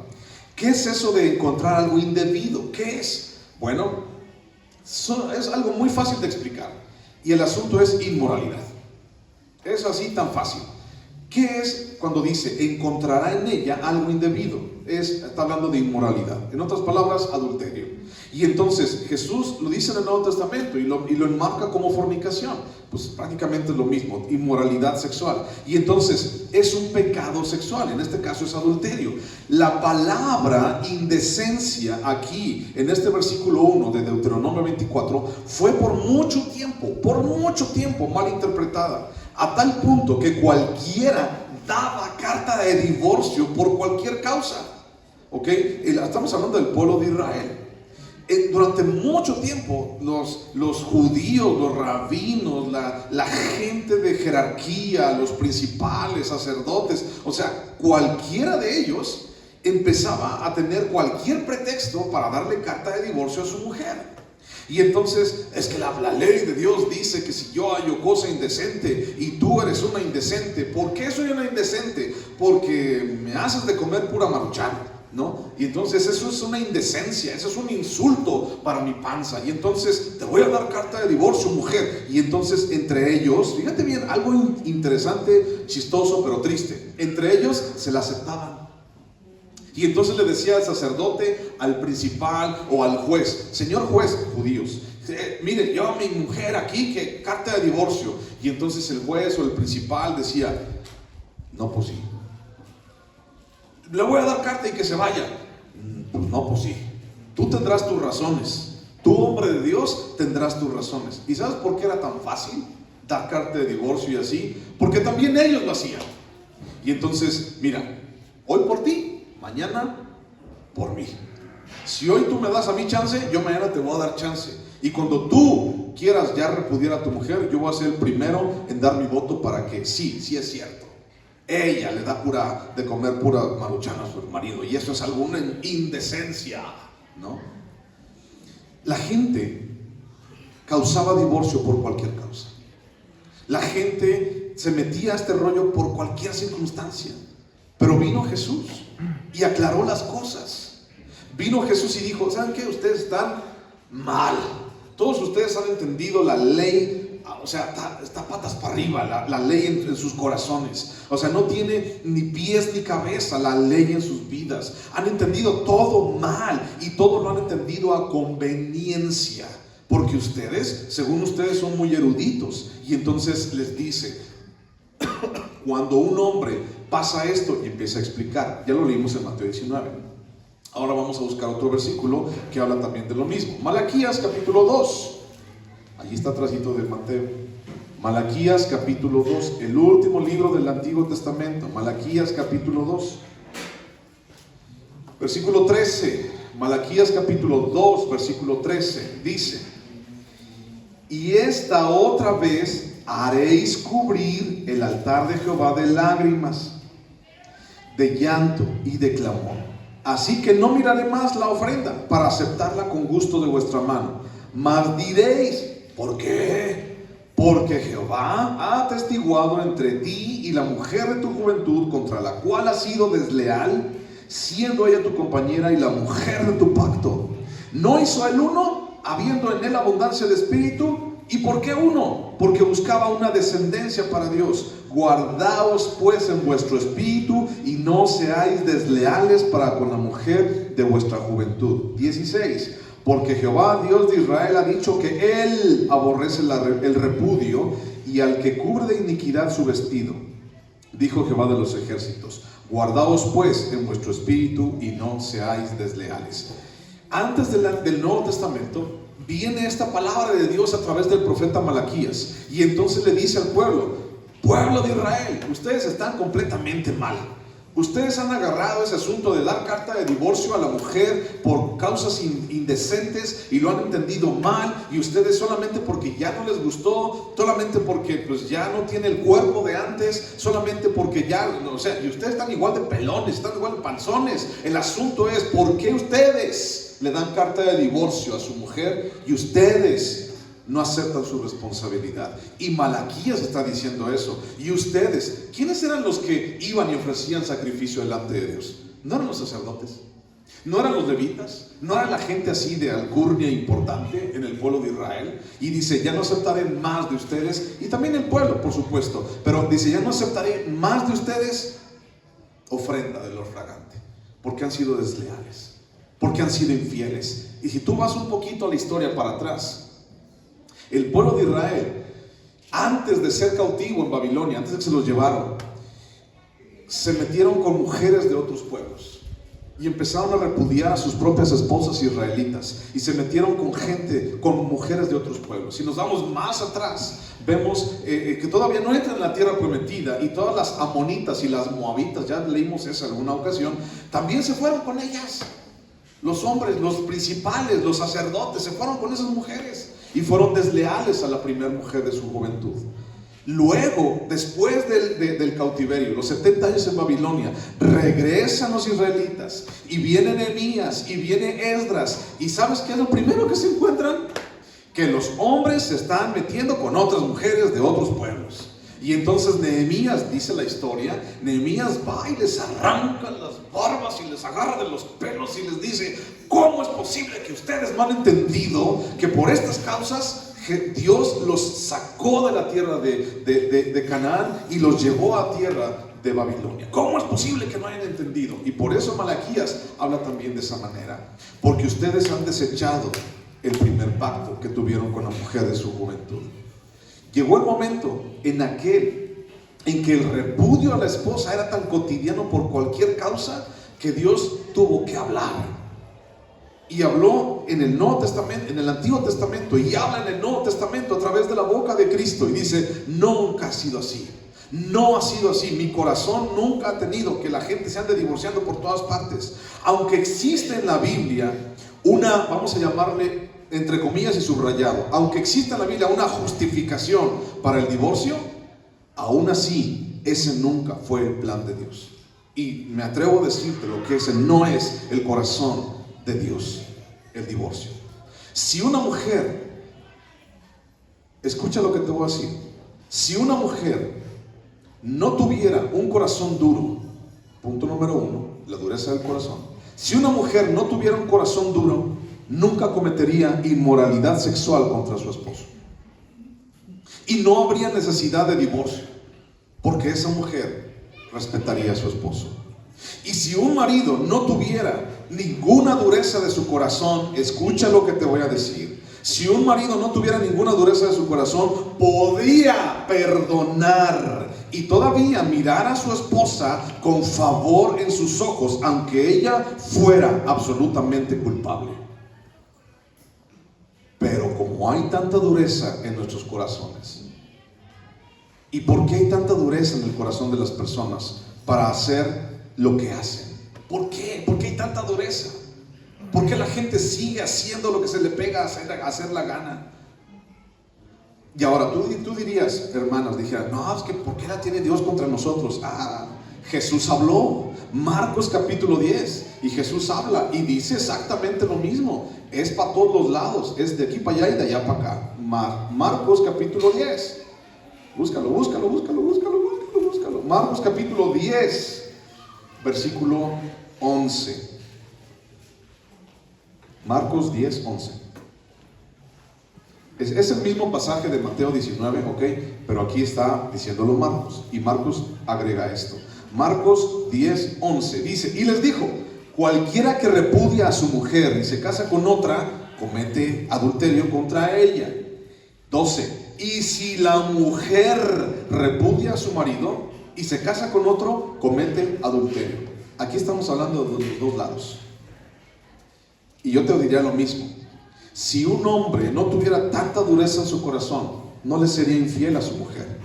¿Qué es eso de encontrar algo indebido? ¿Qué es? Bueno, es algo muy fácil de explicar, y el asunto es inmoralidad. Es así tan fácil. ¿Qué es cuando dice encontrará en ella algo indebido? Está hablando de inmoralidad. En otras palabras, adulterio. Y entonces Jesús lo dice en el Nuevo Testamento y lo enmarca como fornicación. Pues prácticamente es lo mismo, inmoralidad sexual. Y entonces es un pecado sexual, en este caso es adulterio. La palabra indecencia aquí, en este versículo 1 de Deuteronomio 24, fue por mucho tiempo mal interpretada. A tal punto que cualquiera daba carta de divorcio por cualquier causa. ¿Ok? Estamos hablando del pueblo de Israel. Durante mucho tiempo los judíos, los rabinos, la gente de jerarquía, los principales, sacerdotes, o sea, cualquiera de ellos empezaba a tener cualquier pretexto para darle carta de divorcio a su mujer. Y entonces es que la ley de Dios dice que si yo hallo cosa indecente y tú eres una indecente, ¿por qué soy una indecente? Porque me haces de comer pura maruchan, ¿no? Y entonces eso es una indecencia, eso es un insulto para mi panza. Y entonces te voy a dar carta de divorcio, mujer. Y entonces entre ellos, fíjate bien, algo interesante, chistoso pero triste, entre ellos se la aceptaban. Y entonces le decía al sacerdote, al principal o al juez: señor juez, judíos, mire, yo a mi mujer aquí, que carta de divorcio. Y entonces el juez o el principal decía: no, pues sí, le voy a dar carta y que se vaya. No, pues sí, tú tendrás tus razones, tú, hombre de Dios, tendrás tus razones. ¿Y sabes por qué era tan fácil dar carta de divorcio y así? Porque también ellos lo hacían. Y entonces, mira, hoy por ti, mañana por mí. Si hoy tú me das a mí chance, yo mañana te voy a dar chance. Y cuando tú quieras ya repudiar a tu mujer, yo voy a ser el primero en dar mi voto para que sí es cierto. Ella le da de comer pura maruchana a su marido, y eso es alguna indecencia, ¿no? La gente causaba divorcio por cualquier causa. La gente se metía a este rollo por cualquier circunstancia. Pero vino Jesús y aclaró las cosas. Vino Jesús y dijo: ¿saben qué? Ustedes están mal. Todos ustedes han entendido la ley, o sea, está patas para arriba la ley en sus corazones. O sea, no tiene ni pies ni cabeza la ley en sus vidas. Han entendido todo mal, y todo lo han entendido a conveniencia, porque ustedes, según ustedes, son muy eruditos. Y entonces les dice: cuando un hombre pasa esto, y empieza a explicar. Ya lo leímos en Mateo 19. Ahora vamos a buscar otro versículo que habla también de lo mismo. Malaquías capítulo 2. Allí está atrásito de Mateo. Malaquías capítulo 2, el último libro del Antiguo Testamento. Malaquías capítulo 2, versículo 13. Malaquías capítulo 2, versículo 13. Dice: y esta otra vez haréis cubrir el altar de Jehová de lágrimas, de llanto y de clamor. Así que no miraré más la ofrenda para aceptarla con gusto de vuestra mano. Mas diréis: ¿por qué? Porque Jehová ha atestiguado entre ti y la mujer de tu juventud, contra la cual has sido desleal, siendo ella tu compañera y la mujer de tu pacto. ¿No hizo el uno, habiendo en él abundancia de espíritu? ¿Y por qué uno? Porque buscaba una descendencia para Dios. Guardaos pues en vuestro espíritu, y no seáis desleales para con la mujer de vuestra juventud. 16. Porque Jehová, Dios de Israel, ha dicho que Él aborrece el repudio, y al que cubre de iniquidad su vestido. Dijo Jehová de los ejércitos: guardaos pues en vuestro espíritu, y no seáis desleales. Antes del Nuevo Testamento viene esta palabra de Dios a través del profeta Malaquías, y entonces le dice al pueblo de Israel: ustedes están completamente mal. Ustedes han agarrado ese asunto de dar carta de divorcio a la mujer por causas indecentes, y lo han entendido mal, y ustedes, solamente porque ya no les gustó, solamente porque pues ya no tiene el cuerpo de antes, solamente porque ya, o sea, y ustedes están igual de pelones, están igual de panzones. El asunto es: ¿por qué ustedes le dan carta de divorcio a su mujer y ustedes no aceptan su responsabilidad? Y Malaquías está diciendo eso. Y ustedes, ¿quiénes eran los que iban y ofrecían sacrificio delante de Dios? ¿No eran los sacerdotes? ¿No eran los levitas? ¿No era la gente así de alcurnia importante en el pueblo de Israel? Y dice: ya no aceptaré más de ustedes, y también el pueblo, por supuesto, pero dice: ya no aceptaré más de ustedes ofrenda de lo fragante, porque han sido desleales, porque han sido infieles. Y si tú vas un poquito a la historia para atrás, el pueblo de Israel, antes de ser cautivo en Babilonia, antes de que se los llevaron, se metieron con mujeres de otros pueblos y empezaron a repudiar a sus propias esposas israelitas, y se metieron con gente, con mujeres de otros pueblos. Si nos vamos más atrás, vemos que todavía no entran en la tierra prometida, y todas las amonitas y las moabitas, ya leímos eso en alguna ocasión, también se fueron con ellas. Los hombres, los principales, los sacerdotes, se fueron con esas mujeres y fueron desleales a la primera mujer de su juventud. Luego, después del cautiverio, los 70 años en Babilonia, regresan los israelitas, y viene Nehemías y viene Esdras, y ¿sabes qué es lo primero que se encuentran? Que los hombres se están metiendo con otras mujeres de otros pueblos. Y entonces Nehemías, dice la historia, Nehemías va y les arranca las barbas y les agarra de los pelos y les dice: ¿cómo es posible que ustedes no han entendido que por estas causas Dios los sacó de la tierra de Canaán y los llevó a tierra de Babilonia? ¿Cómo es posible que no hayan entendido? Y por eso Malaquías habla también de esa manera, porque ustedes han desechado el primer pacto que tuvieron con la mujer de su juventud. Llegó el momento en que el repudio a la esposa era tan cotidiano por cualquier causa, que Dios tuvo que hablar. Y habló en el Nuevo Testamento, en el Antiguo Testamento, y habla en el Nuevo Testamento a través de la boca de Cristo, y dice: nunca ha sido así. No ha sido así. Mi corazón nunca ha tenido que la gente se ande divorciando por todas partes. Aunque existe en la Biblia una, vamos a llamarle entre comillas y subrayado, aunque existe en la Biblia una justificación para el divorcio, aún así ese nunca fue el plan de Dios. Y me atrevo a decirte lo que ese no es el corazón de Dios, el divorcio. Si una mujer, escucha lo que te voy a decir, si una mujer no tuviera un corazón duro, punto número uno, la dureza del corazón. Si una mujer no tuviera un corazón duro, nunca cometería inmoralidad sexual contra su esposo. Y no habría necesidad de divorcio, porque esa mujer respetaría a su esposo. Y si un marido no tuviera ninguna dureza de su corazón, escucha lo que te voy a decir. Si un marido no tuviera ninguna dureza de su corazón, podría perdonar y todavía mirar a su esposa con favor en sus ojos, aunque ella fuera absolutamente culpable. Pero como hay tanta dureza en nuestros corazones, ¿y por qué hay tanta dureza en el corazón de las personas para hacer lo que hacen? ¿Por qué? ¿Por qué hay tanta dureza? ¿Por qué la gente sigue haciendo lo que se le pega a hacer la gana? Y ahora tú dirías, hermanos, dijeran, no, es que ¿por qué la tiene Dios contra nosotros? Jesús habló, Marcos capítulo 10, y Jesús habla y dice exactamente lo mismo. Es para todos los lados, es de aquí para allá y de allá para acá. Marcos capítulo 10. Búscalo. Marcos capítulo 10, versículo 11. Marcos 10, 11. Es el mismo pasaje de Mateo 19, ok, pero aquí está diciéndolo Marcos. Y Marcos agrega esto. Marcos 10, 11 dice, y les dijo, cualquiera que repudia a su mujer y se casa con otra, comete adulterio contra ella. 12. Y si la mujer repudia a su marido y se casa con otro, comete adulterio. Aquí estamos hablando de los dos lados. Y yo te diría lo mismo. Si un hombre no tuviera tanta dureza en su corazón, no le sería infiel a su mujer.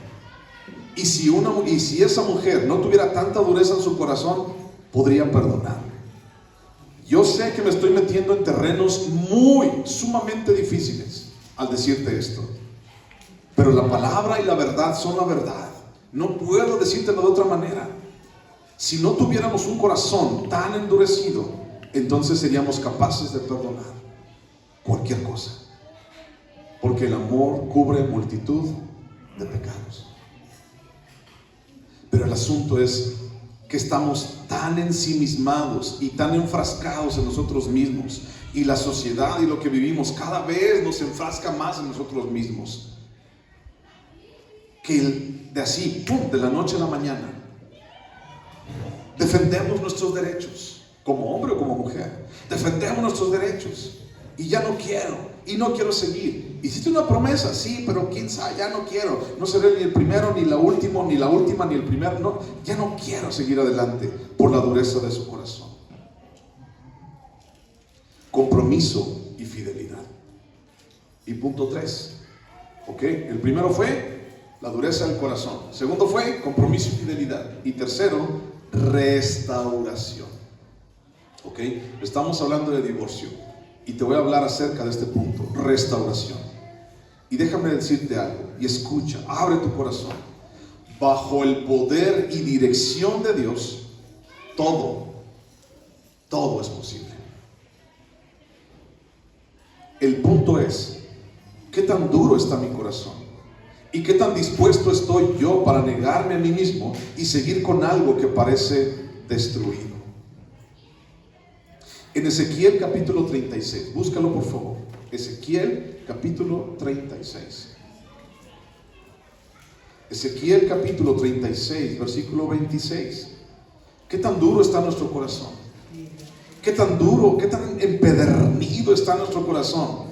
Y si esa mujer no tuviera tanta dureza en su corazón, podría perdonar. Yo sé que me estoy metiendo en terrenos sumamente difíciles al decirte esto. Pero la palabra y la verdad son la verdad. No puedo decírtelo de otra manera. Si no tuviéramos un corazón tan endurecido, entonces seríamos capaces de perdonar cualquier cosa. Porque el amor cubre multitud de pecados. Pero el asunto es que estamos tan ensimismados y tan enfrascados en nosotros mismos. Y la sociedad y lo que vivimos cada vez nos enfrasca más en nosotros mismos. Que de la noche a la mañana, defendemos nuestros derechos, como hombre o como mujer. Defendemos nuestros derechos. Y ya no quiero seguir. Hiciste una promesa, sí, pero quién sabe, ya no quiero. No seré ni el primero, ni la última, ni el primero. No, ya no quiero seguir adelante por la dureza de su corazón. Compromiso y fidelidad. Y punto 3. ¿Ok? El primero fue la dureza del corazón. Segundo fue compromiso y fidelidad. Y tercero, restauración. ¿Ok? Estamos hablando de divorcio. Y te voy a hablar acerca de este punto, restauración. Y déjame decirte algo, y escucha, abre tu corazón. Bajo el poder y dirección de Dios, todo es posible. El punto es, ¿qué tan duro está mi corazón? ¿Y qué tan dispuesto estoy yo para negarme a mí mismo y seguir con algo que parece destruido? En Ezequiel capítulo 36, búscalo por favor. Ezequiel capítulo 36. Ezequiel capítulo 36, versículo 26. ¿Qué tan duro está nuestro corazón? ¿Qué tan duro, qué tan empedernido está nuestro corazón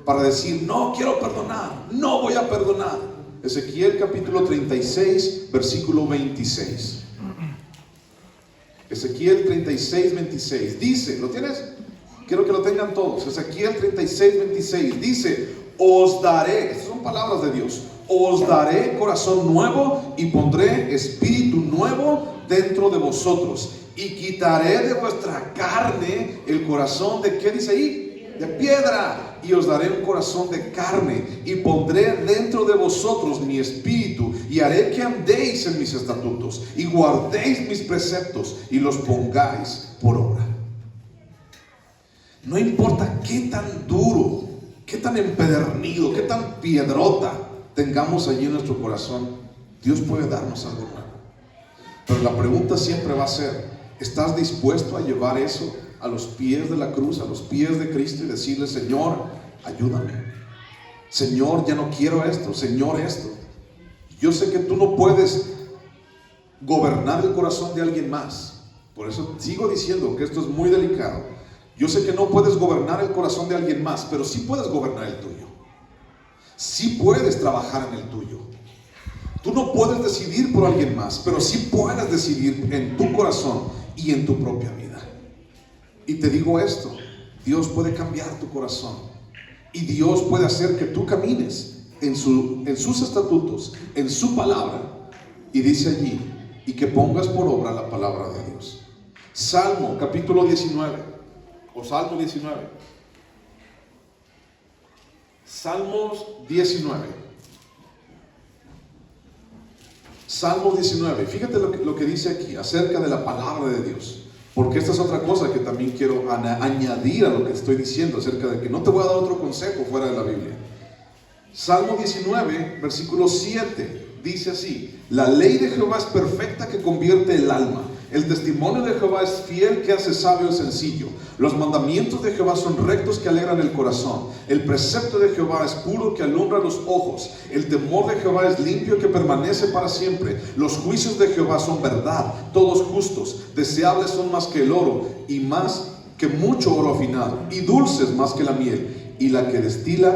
para decir, no quiero perdonar, no voy a perdonar? Ezequiel capítulo 36, versículo 26. Ezequiel 36, 26 dice, ¿lo tienes? Quiero que lo tengan todos. Ezequiel 36, 26 dice, os daré, estas son palabras de Dios, os daré corazón nuevo y pondré espíritu nuevo dentro de vosotros y quitaré de vuestra carne el corazón de, ¿qué dice ahí? de piedra, y os daré un corazón de carne, y pondré dentro de vosotros mi espíritu, y haré que andéis en mis estatutos, y guardéis mis preceptos, y los pongáis por obra. No importa qué tan duro, qué tan empedernido, qué tan piedrota tengamos allí en nuestro corazón, Dios puede darnos algo nuevo. Pero la pregunta siempre va a ser: ¿estás dispuesto a llevar eso a los pies de la cruz, a los pies de Cristo, y decirle: Señor, ayúdame? Señor, ya no quiero esto. Señor, esto. Yo sé que tú no puedes gobernar el corazón de alguien más. Por eso sigo diciendo que esto es muy delicado. Yo sé que no puedes gobernar el corazón de alguien más, pero sí puedes gobernar el tuyo. Sí puedes trabajar en el tuyo. Tú no puedes decidir por alguien más, pero sí puedes decidir en tu corazón y en tu propia vida. Y te digo esto: Dios puede cambiar tu corazón, y Dios puede hacer que tú camines en sus estatutos, en su palabra. Y dice allí: y que pongas por obra la palabra de Dios. Salmo capítulo 19, o Salmo 19. Salmos 19. Salmo 19, fíjate lo que dice aquí acerca de la palabra de Dios, porque esta es otra cosa que también quiero añadir a lo que estoy diciendo acerca de que no te voy a dar otro consejo fuera de la Biblia. Salmo 19, versículo 7, dice así: la ley de Jehová es perfecta, que convierte el alma. El testimonio de Jehová es fiel, que hace sabio el sencillo. Los mandamientos de Jehová son rectos, que alegran el corazón. El precepto de Jehová es puro, que alumbra los ojos. El temor de Jehová es limpio, que permanece para siempre. Los juicios de Jehová son verdad, todos justos. Deseables son más que el oro, y más que mucho oro afinado, y dulces más que la miel, y la que destila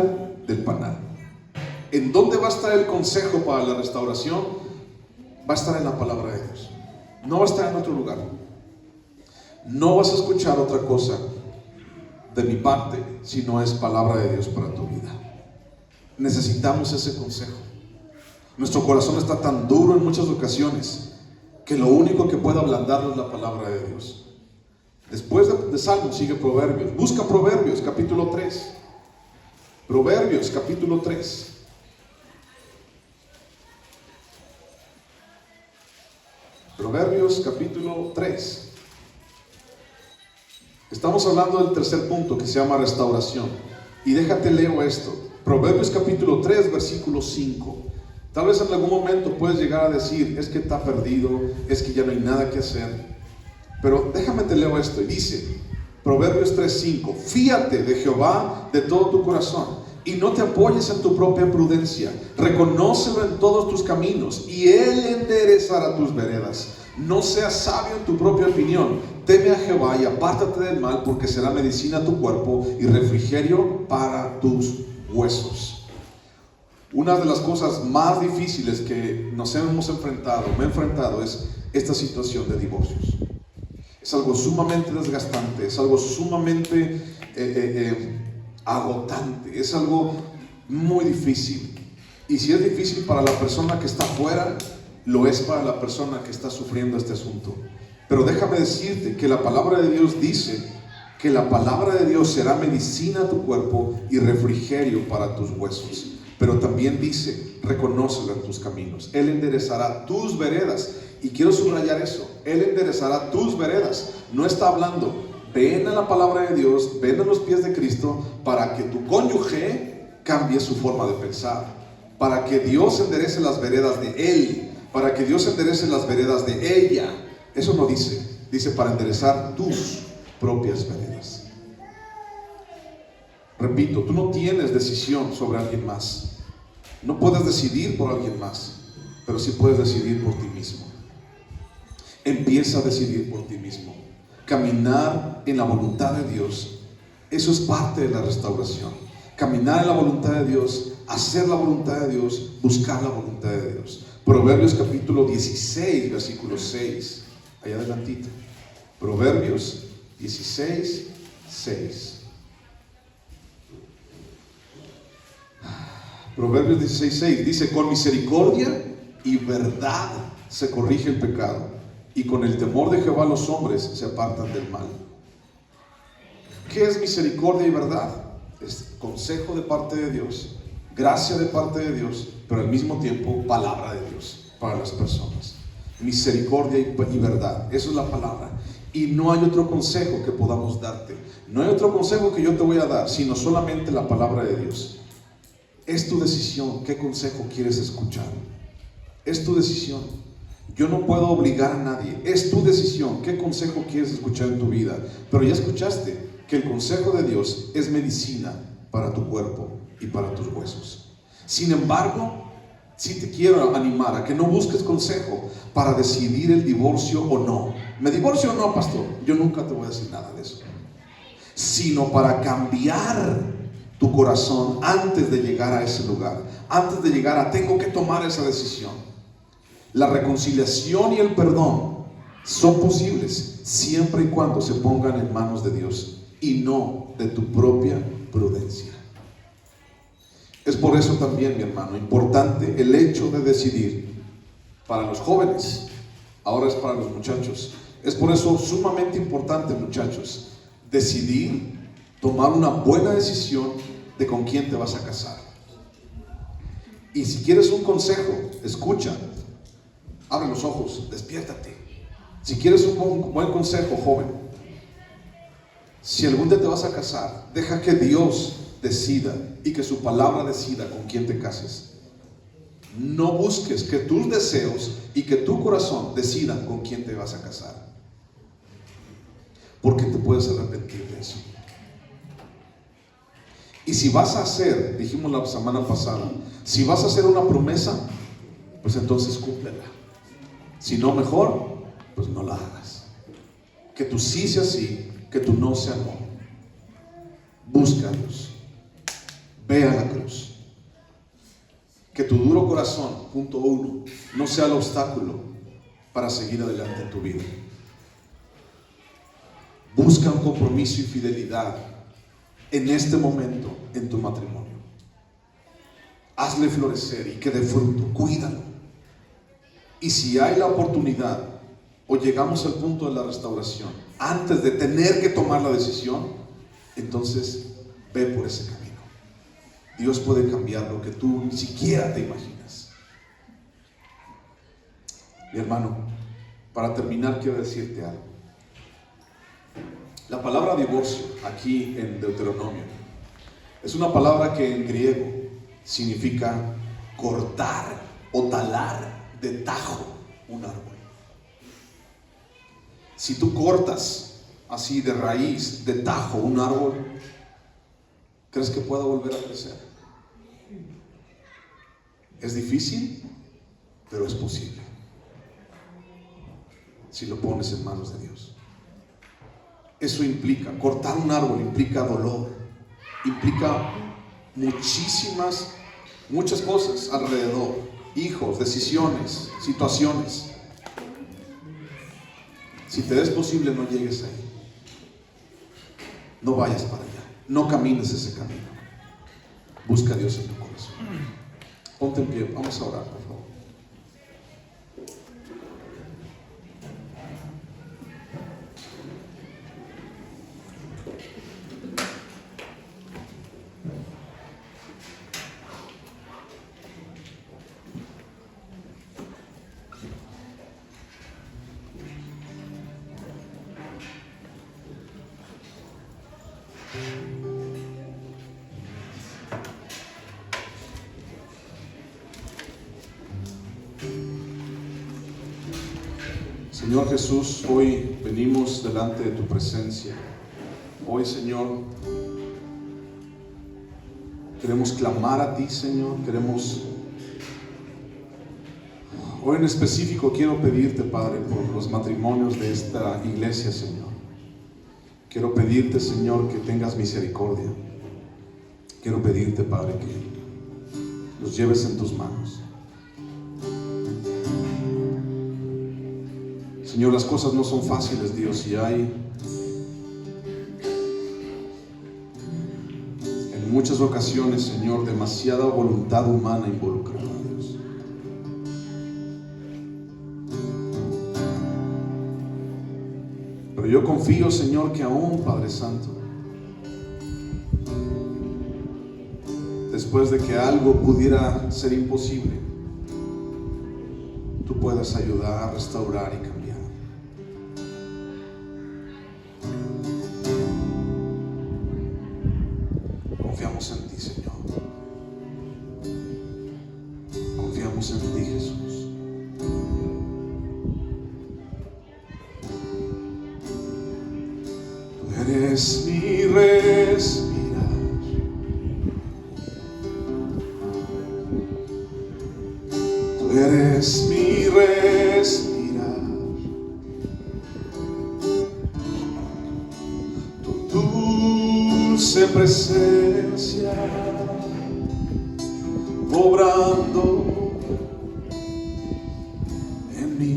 del panal. ¿En dónde va a estar el consejo para la restauración? Va a estar en la palabra de Dios. No va a estar en otro lugar. No vas a escuchar otra cosa de mi parte si no es palabra de Dios para tu vida. Necesitamos ese consejo. Nuestro corazón está tan duro en muchas ocasiones que lo único que puede ablandarlo es la palabra de Dios. Después de Salmos sigue Proverbios. Busca Proverbios capítulo 3. Proverbios capítulo 3. Proverbios capítulo 3. Estamos hablando del tercer punto, que se llama restauración. Y déjate leo esto. Proverbios capítulo 3, versículo 5. Tal vez en algún momento puedes llegar a decir: es que está perdido, es que ya no hay nada que hacer. Pero déjame te leo esto. Y dice Proverbios 3, 5: fíate de Jehová de todo tu corazón, y no te apoyes en tu propia prudencia. Reconócelo en todos tus caminos, y Él enderezará tus veredas. No seas sabio en tu propia opinión. Teme a Jehová y apártate del mal, porque será medicina a tu cuerpo y refrigerio para tus huesos. Una de las cosas más difíciles que me he enfrentado, es esta situación de divorcios. Es algo sumamente desgastante, es algo sumamente agotante, es algo muy difícil. Y si es difícil para la persona que está afuera, lo es para la persona que está sufriendo este asunto. Pero déjame decirte que la palabra de Dios dice que la palabra de Dios será medicina a tu cuerpo y refrigerio para tus huesos. Pero también dice: reconócelo en tus caminos. Él enderezará tus veredas. Y quiero subrayar eso: Él enderezará tus veredas. No está hablando: ven a la palabra de Dios, ven a los pies de Cristo para que tu cónyuge cambie su forma de pensar, para que Dios enderece las veredas de él, para que Dios enderece las veredas de ella. Eso no dice. Dice: para enderezar tus propias veredas. Repito, tú no tienes decisión sobre alguien más. No puedes decidir por alguien más, pero sí puedes decidir por ti mismo. Empieza a decidir por ti mismo. Caminar en la voluntad de Dios, eso es parte de la restauración. Caminar en la voluntad de Dios, hacer la voluntad de Dios, buscar la voluntad de Dios. Proverbios capítulo 16, versículo 6. Allá adelantito. Proverbios 16, 6. Proverbios 16, 6 dice: con misericordia y verdad se corrige el pecado, y con el temor de Jehová los hombres se apartan del mal. ¿Qué es misericordia y verdad? Es consejo de parte de Dios, gracia de parte de Dios, pero al mismo tiempo palabra de Dios para las personas. Misericordia y verdad, eso es la palabra. Y no hay otro consejo que podamos darte. No hay otro consejo que yo te voy a dar, sino solamente la palabra de Dios. Es tu decisión qué consejo quieres escuchar. Es tu decisión. Yo no puedo obligar a nadie. Es tu decisión qué consejo quieres escuchar en tu vida. Pero ya escuchaste que el consejo de Dios es medicina para tu cuerpo y para tus huesos. Sin embargo, sí te quiero animar a que no busques consejo para decidir el divorcio o no. ¿Me divorcio o no, pastor? Yo nunca te voy a decir nada de eso. Sino para cambiar tu corazón antes de llegar a ese lugar. Antes de llegar a tengo que tomar esa decisión. La reconciliación y el perdón son posibles siempre y cuando se pongan en manos de Dios y no de tu propia prudencia. Es por eso también, mi hermano, importante el hecho de decidir para los jóvenes, ahora es para los muchachos. Es por eso sumamente importante, muchachos, decidir, tomar una buena decisión de con quién te vas a casar. Y si quieres un consejo, escucha, abre los ojos, despiértate. Si quieres un buen consejo, joven, si algún día te vas a casar, deja que Dios decida y que su palabra decida con quién te cases. No busques que tus deseos y que tu corazón decidan con quién te vas a casar, porque te puedes arrepentir de eso. Y si vas a hacer, dijimos la semana pasada, si vas a hacer una promesa, pues entonces cúmplela. Si no, mejor, pues no la hagas. Que tu sí sea sí, que tu no sea no. Busca a Dios. Ve a la cruz. Que tu duro corazón, punto 1, no sea el obstáculo para seguir adelante en tu vida. Busca un compromiso y fidelidad en este momento en tu matrimonio. Hazle florecer y que dé fruto. Cuídalo. Y si hay la oportunidad o llegamos al punto de la restauración antes de tener que tomar la decisión, entonces ve por ese camino. Dios puede cambiar lo que tú ni siquiera te imaginas. Mi hermano, para terminar quiero decirte algo. La palabra divorcio aquí en Deuteronomio es una palabra que en griego significa cortar o talar de tajo un árbol. Si tú cortas así de raíz, de tajo un árbol, ¿crees que pueda volver a crecer? Es difícil, pero es posible si lo pones en manos de Dios. Eso implica, cortar un árbol implica dolor, implica muchas cosas alrededor, hijos, decisiones, situaciones. Si te es posible, no llegues ahí. No vayas para allá, no camines ese camino. Busca a Dios en tu corazón. Ponte en pie, vamos a orar, por favor. Señor Jesús, hoy venimos delante de tu presencia. Hoy, Señor, queremos clamar a ti, Señor. Hoy en específico quiero pedirte, Padre, por los matrimonios de esta iglesia, Señor. Quiero pedirte, Señor, que tengas misericordia. Quiero pedirte, Padre, que los lleves en tus manos. Señor, las cosas no son fáciles, Dios, y hay en muchas ocasiones, Señor, demasiada voluntad humana involucrada, Dios. Pero yo confío, Señor, que aún, Padre Santo, después de que algo pudiera ser imposible, tú puedas ayudar, restaurar y cambiar. Confiamos en ti, Señor. Confiamos en ti, Jesús. Tú eres mi respirar. Tú eres mi respirar. Tu dulce presencia obrando en mí.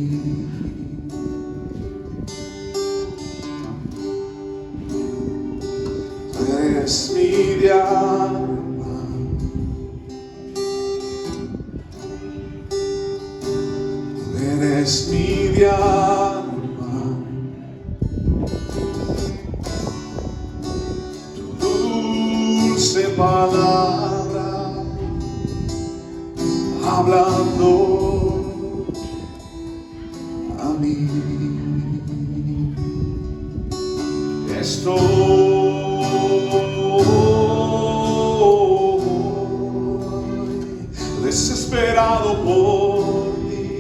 Tú eres mi dialma. Tú eres mi dialma. Tu dulce palabra hablando a mí. Estoy desesperado por ti,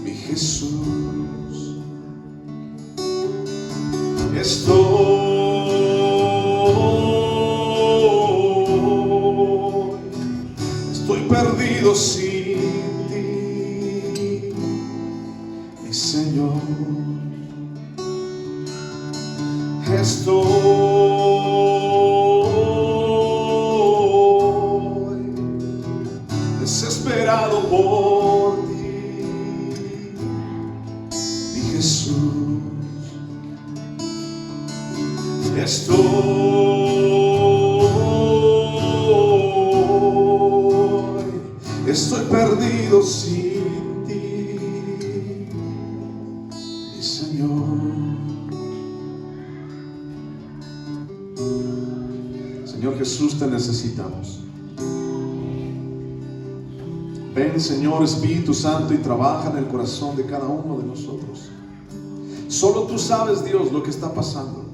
mi Jesús. Estoy perdido sin ti, mi Señor. Estoy desesperado por ti, mi Jesús. Estoy perdido sin ti, mi Señor. Señor Jesús, te necesitamos. Ven, Señor Espíritu Santo, y trabaja en el corazón de cada uno de nosotros. Solo tú sabes, Dios, lo que está pasando.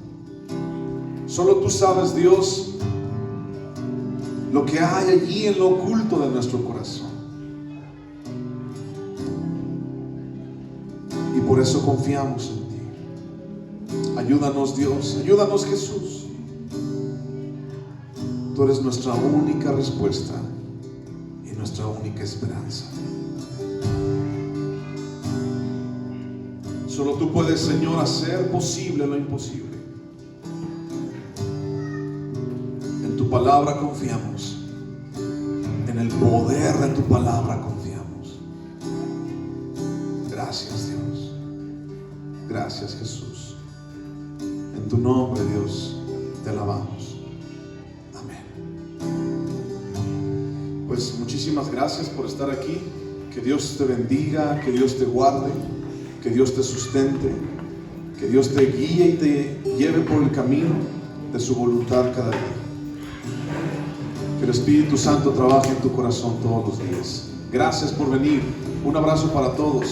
Solo tú sabes, Dios, lo que hay allí en lo oculto de nuestro corazón. Y por eso confiamos en ti. Ayúdanos, Dios, ayúdanos, Jesús. Tú eres nuestra única respuesta y nuestra única esperanza. Solo tú puedes, Señor, hacer posible lo imposible. En tu palabra confiamos. En el poder de tu palabra confiamos. Gracias, Dios. Gracias, Jesús. En tu nombre, Dios, te alabamos. Amén. Pues muchísimas gracias por estar aquí. Que Dios te bendiga, que Dios te guarde, que Dios te sustente, que Dios te guíe y te lleve por el camino de su voluntad cada día. Que el Espíritu Santo trabaje en tu corazón todos los días. Gracias por venir. Un abrazo para todos.